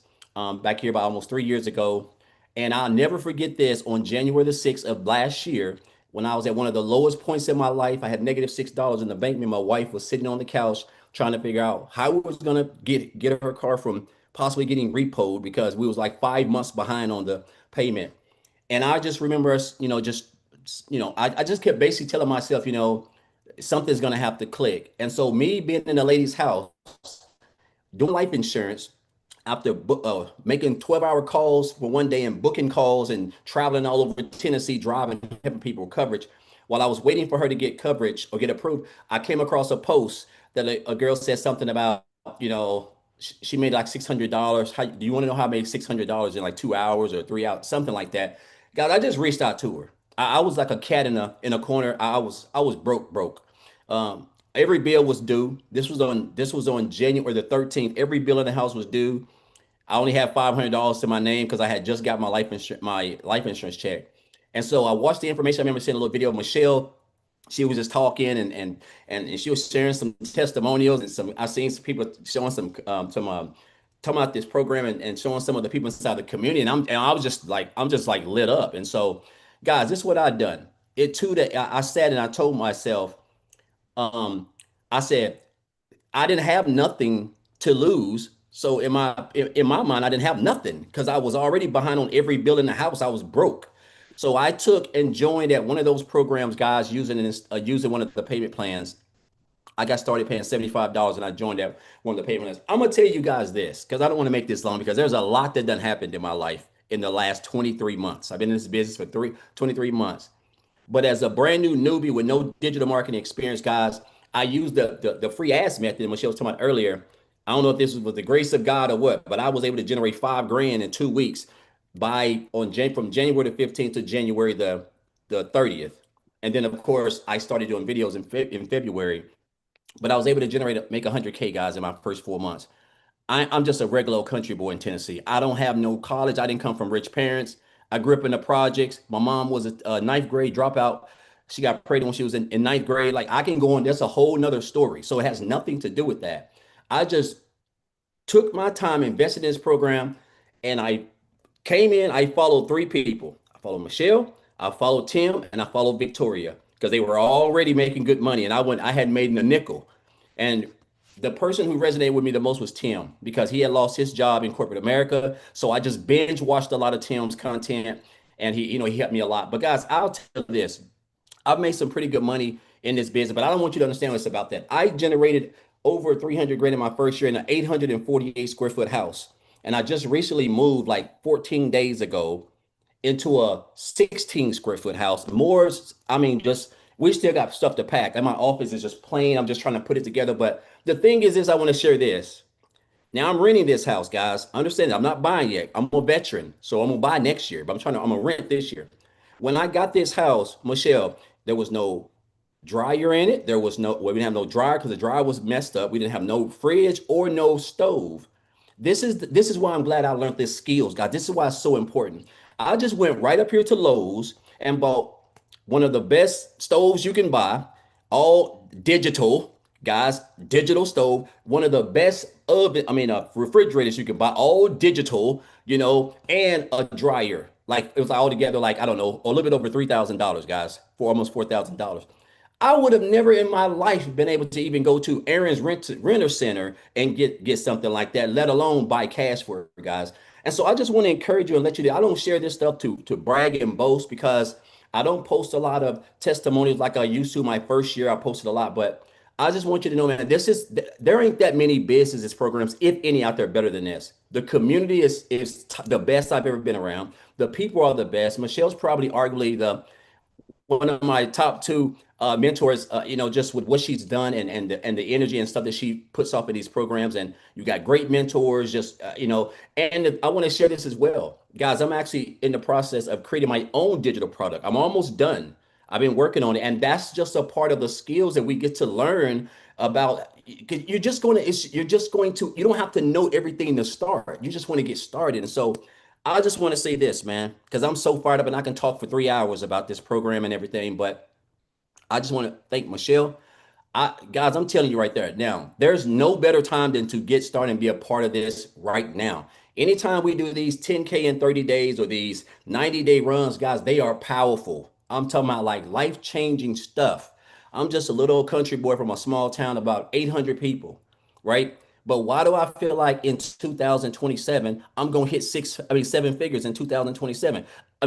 back here about almost 3 years ago. And I'll never forget this on January the 6th of last year when I was at one of the lowest points in my life. I had -$6 in the bank. Me and my wife was sitting on the couch trying to figure out how we was gonna get her car from possibly getting repoed because we was like 5 months behind on the payment. And I just remember us, I just kept basically telling myself, something's gonna have to click. And so me being in the lady's house doing life insurance after making 12-hour calls for one day and booking calls and traveling all over Tennessee, driving, helping people with coverage. While I was waiting for her to get coverage or get approved, I came across a post that a girl said something about, she made like $600. How do you want to know how I made $600 in like 2 hours or 3 hours, something like that? Guys, I just reached out to her. I was like a cat in a corner. I was broke. Every bill was due. This was on January the 13th. Every bill in the house was due. I only had $500 to my name because I had just got my life insurance check. And so I watched the information. I remember seeing a little video of Michelle. She was just talking and she was sharing some testimonials and I seen some people showing some talking about this program and showing some of the people inside the community. And I was just like, I'm just like lit up. And so, guys, this is what I done. It too that I sat and I told myself, um, I said, I didn't have nothing to lose. So in my mind, I didn't have nothing because I was already behind on every bill in the house. I was broke. So I took and joined at one of those programs, guys, using one of the payment plans. I got started paying $75 and I joined at one of the payment plans. I'm gonna tell you guys this because I don't want to make this long because there's a lot that done happened in my life in the last 23 months. I've been in this business for 23 months. But as a brand new newbie with no digital marketing experience, guys, I used the free ads method, Michelle was talking about earlier. I don't know if this was the grace of God or what, but I was able to generate 5 grand in 2 weeks from January the 15th to January the 30th. And then of course I started doing videos in February, but I was able to make 100K guys in my first 4 months. I'm just a regular old country boy in Tennessee. I don't have no college. I didn't come from rich parents. I grew up in the projects. My mom was a ninth grade dropout. She got pregnant when she was in ninth grade. Like I can go on, that's a whole nother story. So it has nothing to do with that. I just took my time, invested in this program, and I came in. I followed three people. I followed Michelle, I followed Tim, and I followed Victoria because they were already making good money. And I had made a nickel. And the person who resonated with me the most was Tim because he had lost his job in corporate America. So I just binge watched a lot of Tim's content and he helped me a lot. But guys, I'll tell you this. I've made some pretty good money in this business, but I don't want you to understand what's about that. I generated over 300 grand in my first year in an 848 square foot house. And I just recently moved like 14 days ago into a 16 square foot house. More, I mean, just we still got stuff to pack. And my office is just plain. I'm just trying to put it together. But the thing is I want to share this. Now I'm renting this house, guys. Understand, I'm not buying yet. I'm a veteran, so I'm gonna buy next year. But I'm gonna rent this year. When I got this house, Michelle, There was no dryer in it. There was no, well, we didn't have no dryer because the dryer was messed up. We didn't have no fridge or no stove. This is why I'm glad I learned this skills, guys. This is why it's so important. I just went right up here to Lowe's and bought one of the best stoves you can buy, all digital, guys, digital stove, one of the best refrigerators you can buy, all digital, and a dryer. Like it was all together, like I don't know, a little bit over $3,000, guys, for almost $4,000. I would have never in my life been able to even go to Aaron's Renter Center and get something like that, let alone buy cash for it, guys. And so I just want to encourage you and let you know I don't share this stuff to brag and boast because I don't post a lot of testimonials like I used to my first year. I posted a lot, but I just want you to know, man, there ain't that many businesses programs, if any, out there better than this. The community is the best I've ever been around. The people are the best. Michelle's probably arguably the one of my top two mentors, just with what she's done and the energy and stuff that she puts off in these programs. And you got great mentors, and I want to share this as well. Guys, I'm actually in the process of creating my own digital product. I'm almost done. I've been working on it. And that's just a part of the skills that we get to learn about. You don't have to know everything to start. You just want to get started. And so I just want to say this, man, because I'm so fired up and I can talk for 3 hours about this program and everything. But I just want to thank Michelle. Guys, I'm telling you right there now, there's no better time than to get started and be a part of this right now. Anytime we do these 10K in 30 days or these 90-day runs, guys, they are powerful. I'm talking about like life-changing stuff. I'm just a little old country boy from a small town, about 800 people, right? But why do I feel like in 2027 I'm gonna hit seven figures in 2027?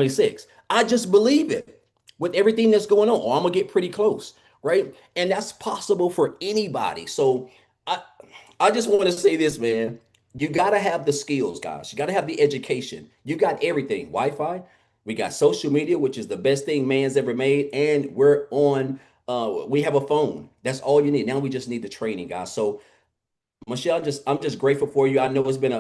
Six. I just believe it with everything that's going on, or I'm gonna get pretty close, right? And that's possible for anybody. So I I just want to say this, man. You gotta have the skills, guys. You gotta have the education. You got everything. Wi-Fi. We got social media, which is the best thing man's ever made, and we're on. We have a phone. That's all you need. Now we just need the training, guys. So Michelle, I'm just grateful for you. I know it's been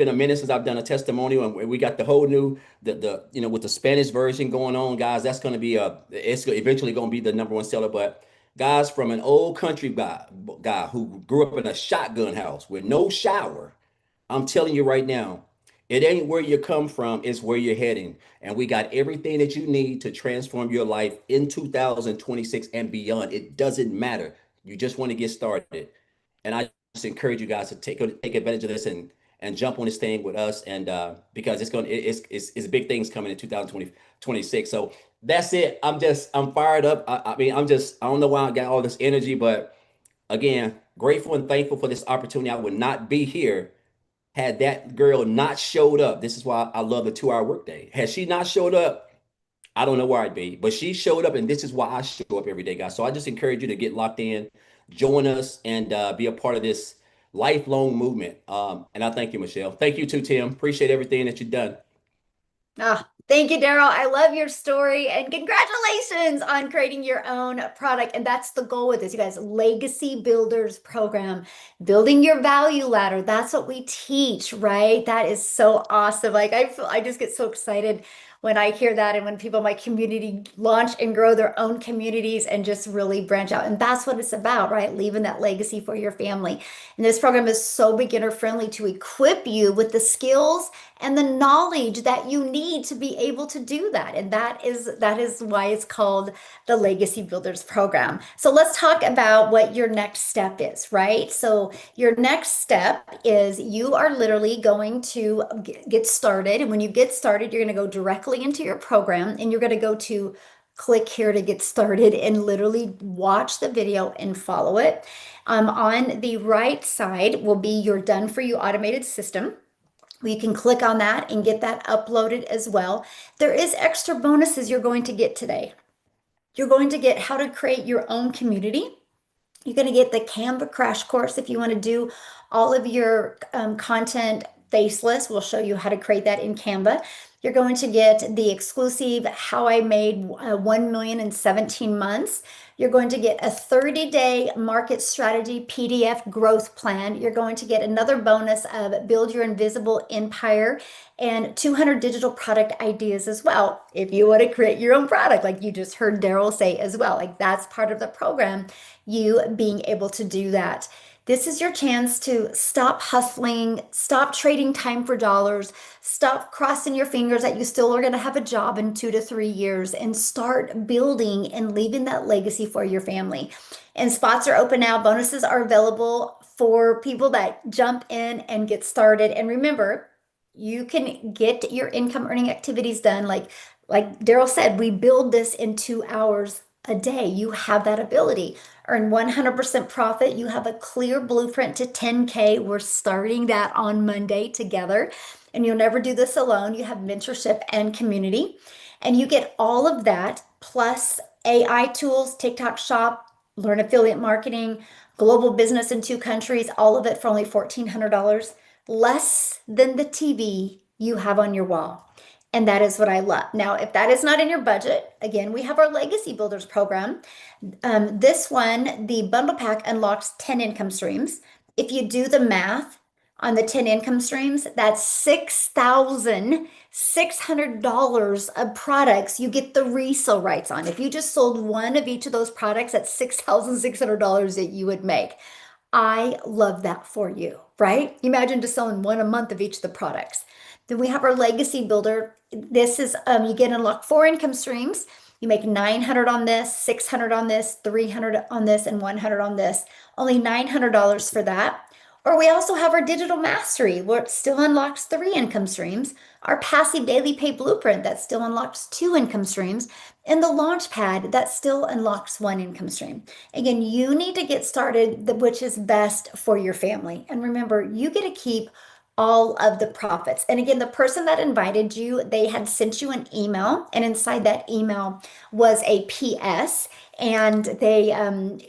a minute since I've done a testimonial, and we got the whole new with the Spanish version going on, guys. That's going to be it's eventually going to be the number one seller. But guys, from an old country guy who grew up in a shotgun house with no shower, I'm telling you right now, it ain't where you come from, it's where you're heading. And we got everything that you need to transform your life in 2026 and beyond. It doesn't matter. You just want to get started. And I just encourage you guys to take advantage of this and jump on this thing with us. And because it's big things coming in 2026. So that's it. I'm fired up. I don't know why I got all this energy, but again, grateful and thankful for this opportunity. I would not be here had that girl not showed up. This is why I love the 2 hour workday. Had she not showed up, I don't know where I'd be, but she showed up, and this is why I show up every day, guys. So I just encourage you to get locked in, join us, and be a part of this lifelong movement. And I thank you, Michelle. Thank you too, Tim. Appreciate everything that you've done. Ah, thank you, Daryl. I love your story and congratulations on creating your own product. And that's the goal with this, you guys. Legacy Builders Program, building your value ladder. That's what we teach, right? That is so awesome. Like I just get so excited when I hear that and when people in my community launch and grow their own communities and just really branch out. And that's what it's about, right? Leaving that legacy for your family. And this program is so beginner friendly to equip you with the skills and the knowledge that you need to be able to do that. And that is why it's called the Legacy Builders Program. So let's talk about what your next step is, right? So your next step is you are literally going to get started. And when you get started, you're going to go directly into your program and you're going to go to click here to get started and literally watch the video and follow it. On the right side will be your done for you automated system. You can click on that and get that uploaded as well. There is extra bonuses you're going to get today. You're going to get how to create your own community. You're going to get the Canva crash course if you want to do all of your content faceless. We'll show you how to create that in Canva. You're going to get the exclusive How I Made 1 Million in 17 Months. You're going to get a 30-day market strategy PDF growth plan. You're going to get another bonus of Build Your Invisible Empire and 200 digital product ideas as well. If you want to create your own product, like you just heard Daryl say as well, like that's part of the program, you being able to do that. This is your chance to stop hustling, stop trading time for dollars, stop crossing your fingers that you still are going to have a job in 2 to 3 years, and start building and leaving that legacy for your family. And spots are open now. Bonuses are available for people that jump in and get started. And remember, you can get your income earning activities done. Like Daryl said, we build this in 2 hours a day. You have that ability. Earn 100% profit. You have a clear blueprint to 10K. We're starting that on Monday together. And you'll never do this alone. You have mentorship and community. And you get all of that plus AI tools, TikTok Shop, learn affiliate marketing, global business in 2 countries, all of it for only $1,400, less than the TV you have on your wall. And that is what I love. Now, if that is not in your budget, again, we have our Legacy Builders program. This one, the bundle pack unlocks 10 income streams. If you do the math on the 10 income streams, that's $6,600 of products you get the resale rights on. If you just sold one of each of those products, that's $6,600 that you would make. I love that for you, right? Imagine just selling one a month of each of the products. Then we have our Legacy Builder. This is you get unlock 4 income streams. You make 900 on this, 600 on this, 300 on this, and 100 on this. Only $900 for that. Or we also have our Digital Mastery, where it still unlocks 3 income streams. Our Passive Daily Pay Blueprint that still unlocks 2 income streams. And the Launchpad that still unlocks 1 income stream. Again, you need to get started, which is best for your family. And remember, you get to keep all of the profits. And again, the person that invited you, they had sent you an email, and inside that email was a PS. And they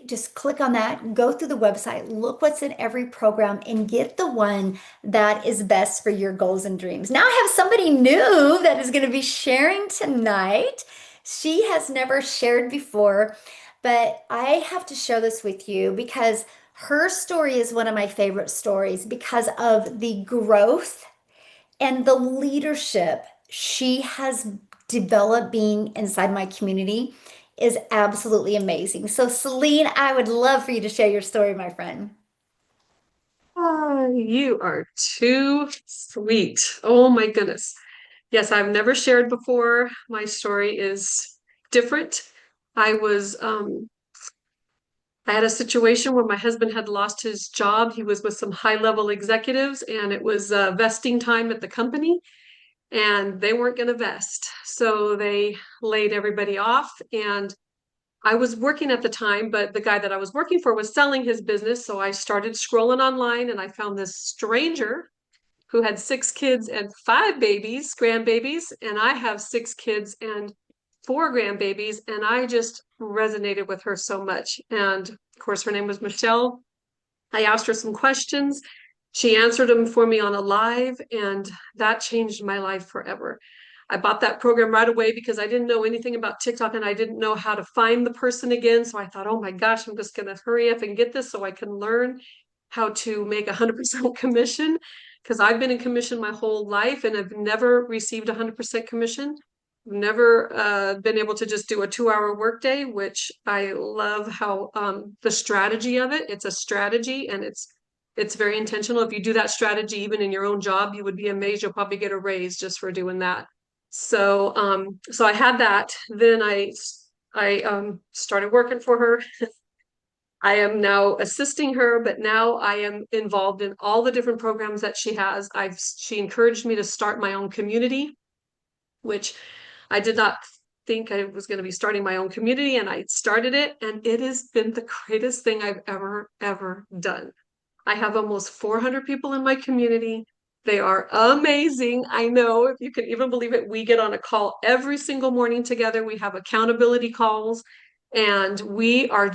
just click on that, go through the website, look what's in every program, and get the one that is best for your goals and dreams. Now I have somebody new that is going to be sharing tonight. She has never shared before, but I have to share this with you because her story is one of my favorite stories because of the growth and the leadership she has developed being inside my community is absolutely amazing. So, Celine, I would love for you to share your story, my friend. You are too sweet. Oh my goodness. Yes, I've never shared before. My story is different. I was I had a situation where my husband had lost his job. He was with some high-level executives, and it was vesting time at the company, and they weren't going to vest. So they laid everybody off. And I was working at the time, but the guy that I was working for was selling his business. So I started scrolling online and I found this stranger who had 6 kids and 5 babies, grandbabies. And I have 6 kids and 4 grandbabies. And I just resonated with her so much. And of course, her name was Michelle. I asked her some questions. She answered them for me on a live, and that changed my life forever. I bought that program right away because I didn't know anything about TikTok and I didn't know how to find the person again. So I thought, oh my gosh, I'm just going to hurry up and get this so I can learn how to make 100% commission, because I've been in commission my whole life and I've never received 100% commission. Never been able to just do a 2-hour workday, which I love how the strategy of it. It's a strategy and it's very intentional. If you do that strategy even in your own job, you would be amazed. You'll probably get a raise just for doing that. So so I had that. Then I started working for her. I am now assisting her, but now I am involved in all the different programs that she has. She encouraged me to start my own community, which I did not think I was going to be starting my own community, and I started it, and it has been the greatest thing I've ever done. I have almost 400 people in my community. They are amazing. I know, if you can even believe it, we get on a call every single morning together. We have accountability calls, and we are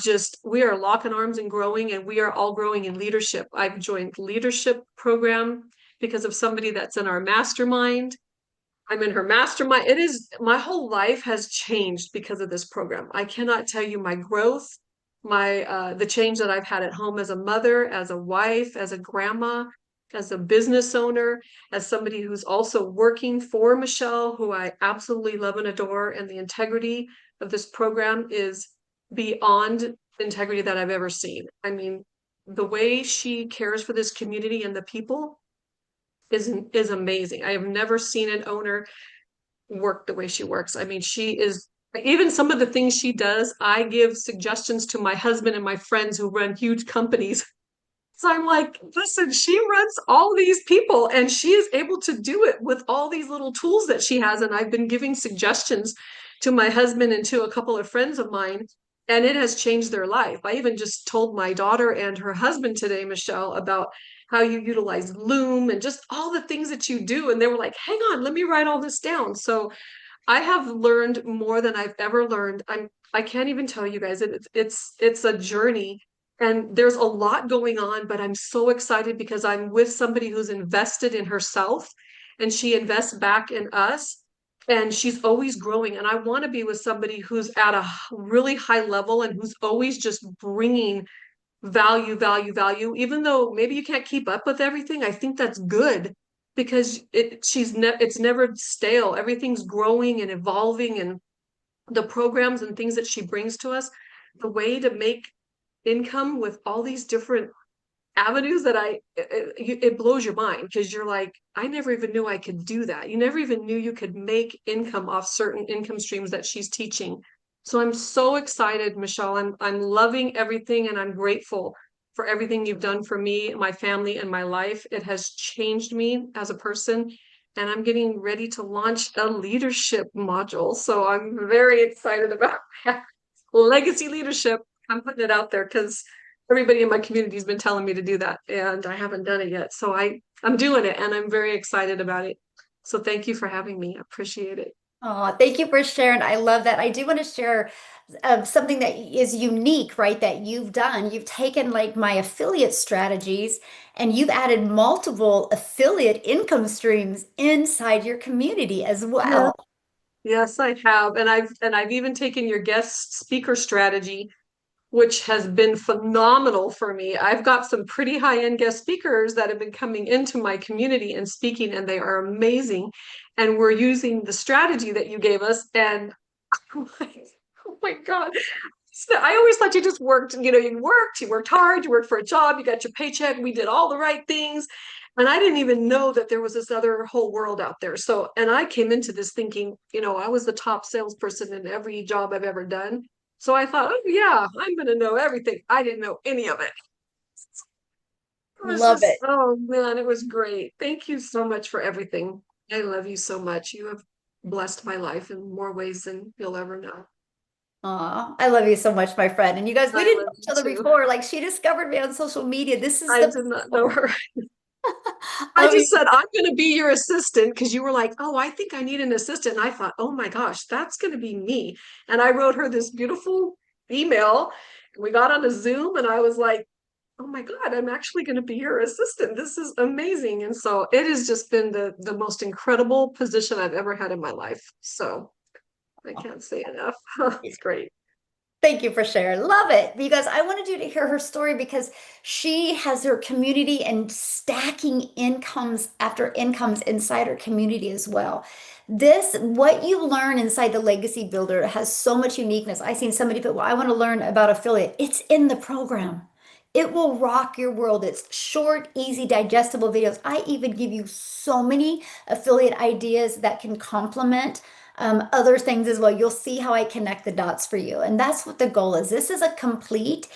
locking arms and growing, and we are all growing in leadership. I've joined leadership program because of somebody that's in our mastermind. I'm in her mastermind. It is, my whole life has changed because of this program. I cannot tell you my growth, the change that I've had at home as a mother, as a wife, as a grandma, as a business owner, as somebody who's also working for Michelle, who I absolutely love and adore. And the integrity of this program is beyond integrity that I've ever seen. I mean, the way she cares for this community and the people is amazing. I have never seen an owner work the way she works. I mean, she is, even some of the things she does, I give suggestions to my husband and my friends who run huge companies. So I'm like, listen, she runs all these people and she is able to do it with all these little tools that she has. And I've been giving suggestions to my husband and to a couple of friends of mine, and it has changed their life. I even just told my daughter and her husband today, Michelle, about how you utilize Loom and just all the things that you do. And they were like, hang on, let me write all this down. So I have learned more than I've ever learned. I can't even tell you guys. It's a journey, and there's a lot going on, but I'm so excited because I'm with somebody who's invested in herself, and she invests back in us, and she's always growing. And I want to be with somebody who's at a really high level and who's always just bringing value, value, value. Even though maybe you can't keep up with everything, I think that's good because it's never stale. Everything's growing and evolving, and the programs and things that she brings to us, the way to make income with all these different avenues that it blows your mind, because you're like, I never even knew I could do that. You never even knew you could make income off certain income streams that she's teaching. So I'm so excited, Michelle. I'm loving everything, and I'm grateful for everything you've done for me, my family, and my life. It has changed me as a person, and I'm getting ready to launch a leadership module. So I'm very excited about that. Legacy leadership. I'm putting it out there because everybody in my community has been telling me to do that, and I haven't done it yet. So I'm doing it, and I'm very excited about it. So thank you for having me. I appreciate it. Oh, thank you for sharing. I love that. I do want to share something that is unique, right? That you've done. You've taken like my affiliate strategies and you've added multiple affiliate income streams inside your community as Yeah. well. Yes, I have. And I've even taken your guest speaker strategy, which has been phenomenal for me. I've got some pretty high-end guest speakers that have been coming into my community and speaking, and they are amazing. And we're using the strategy that you gave us. And oh my God. So I always thought you just worked, you worked hard, you worked for a job, you got your paycheck, we did all the right things. And I didn't even know that there was this other whole world out there. So, and I came into this thinking, I was the top salesperson in every job I've ever done. So I thought, oh yeah, I'm going to know everything. I didn't know any of it. It was Love just, it. oh man, it was great. Thank you so much for everything. I love you so much. You have blessed my life in more ways than you'll ever know. Aw, I love you so much, my friend. And you guys, we I didn't know love each you other too. before. Like she discovered me on social media. This is I the did not know her. I love you. just said, I'm going to be your assistant because you were like, oh, I think I need an assistant. And I thought, oh my gosh, that's going to be me. And I wrote her this beautiful email. We got on a Zoom, and I was like, oh my God, I'm actually going to be your assistant. This is amazing. And so it has just been the most incredible position I've ever had in my life. So I can't say enough. It's great. Thank you for sharing. Love it because I wanted you to hear her story because she has her community and stacking incomes after incomes inside her community as well. What you learn inside the Legacy Builder has so much uniqueness. I've seen somebody put, well, I want to learn about affiliate. It's in the program. It will rock your world. It's short, easy, digestible videos. I even give you so many affiliate ideas that can complement other things as well. You'll see how I connect the dots for you. And that's what the goal is. This is a complete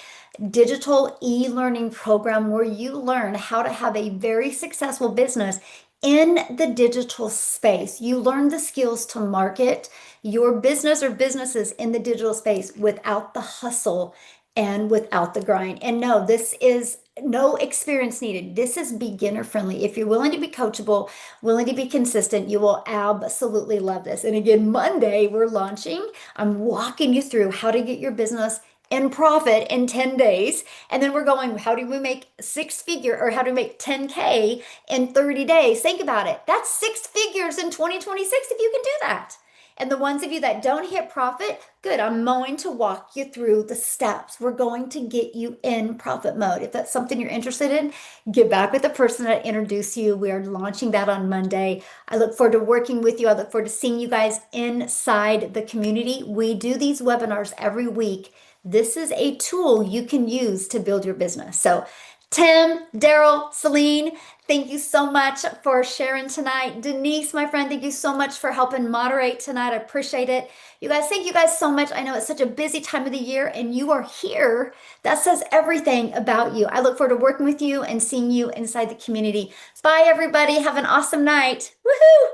digital e-learning program where you learn how to have a very successful business in the digital space. You learn the skills to market your business or businesses in the digital space without the hustle and without the grind. And no, this is no experience needed. This is beginner friendly. If you're willing to be coachable, willing to be consistent, you will absolutely love this. And again, Monday we're launching. I'm walking you through how to get your business in profit in 10 days. And then we're going, how do we make six figure or how do we make 10K in 30 days? Think about it. That's six figures in 2026 if you can do that. And the ones of you that don't hit profit, good. I'm going to walk you through the steps. We're going to get you in profit mode. If that's something you're interested in, get back with the person that introduced you. We are launching that on Monday. I look forward to working with you. I look forward to seeing you guys inside the community. We do these webinars every week. This is a tool you can use to build your business. So Tim, Daryl, Celine, thank you so much for sharing tonight. Denise, my friend, thank you so much for helping moderate tonight. I appreciate it. You guys, thank you guys so much. I know it's such a busy time of the year and you are here. That says everything about you. I look forward to working with you and seeing you inside the community. Bye, everybody. Have an awesome night. Woohoo!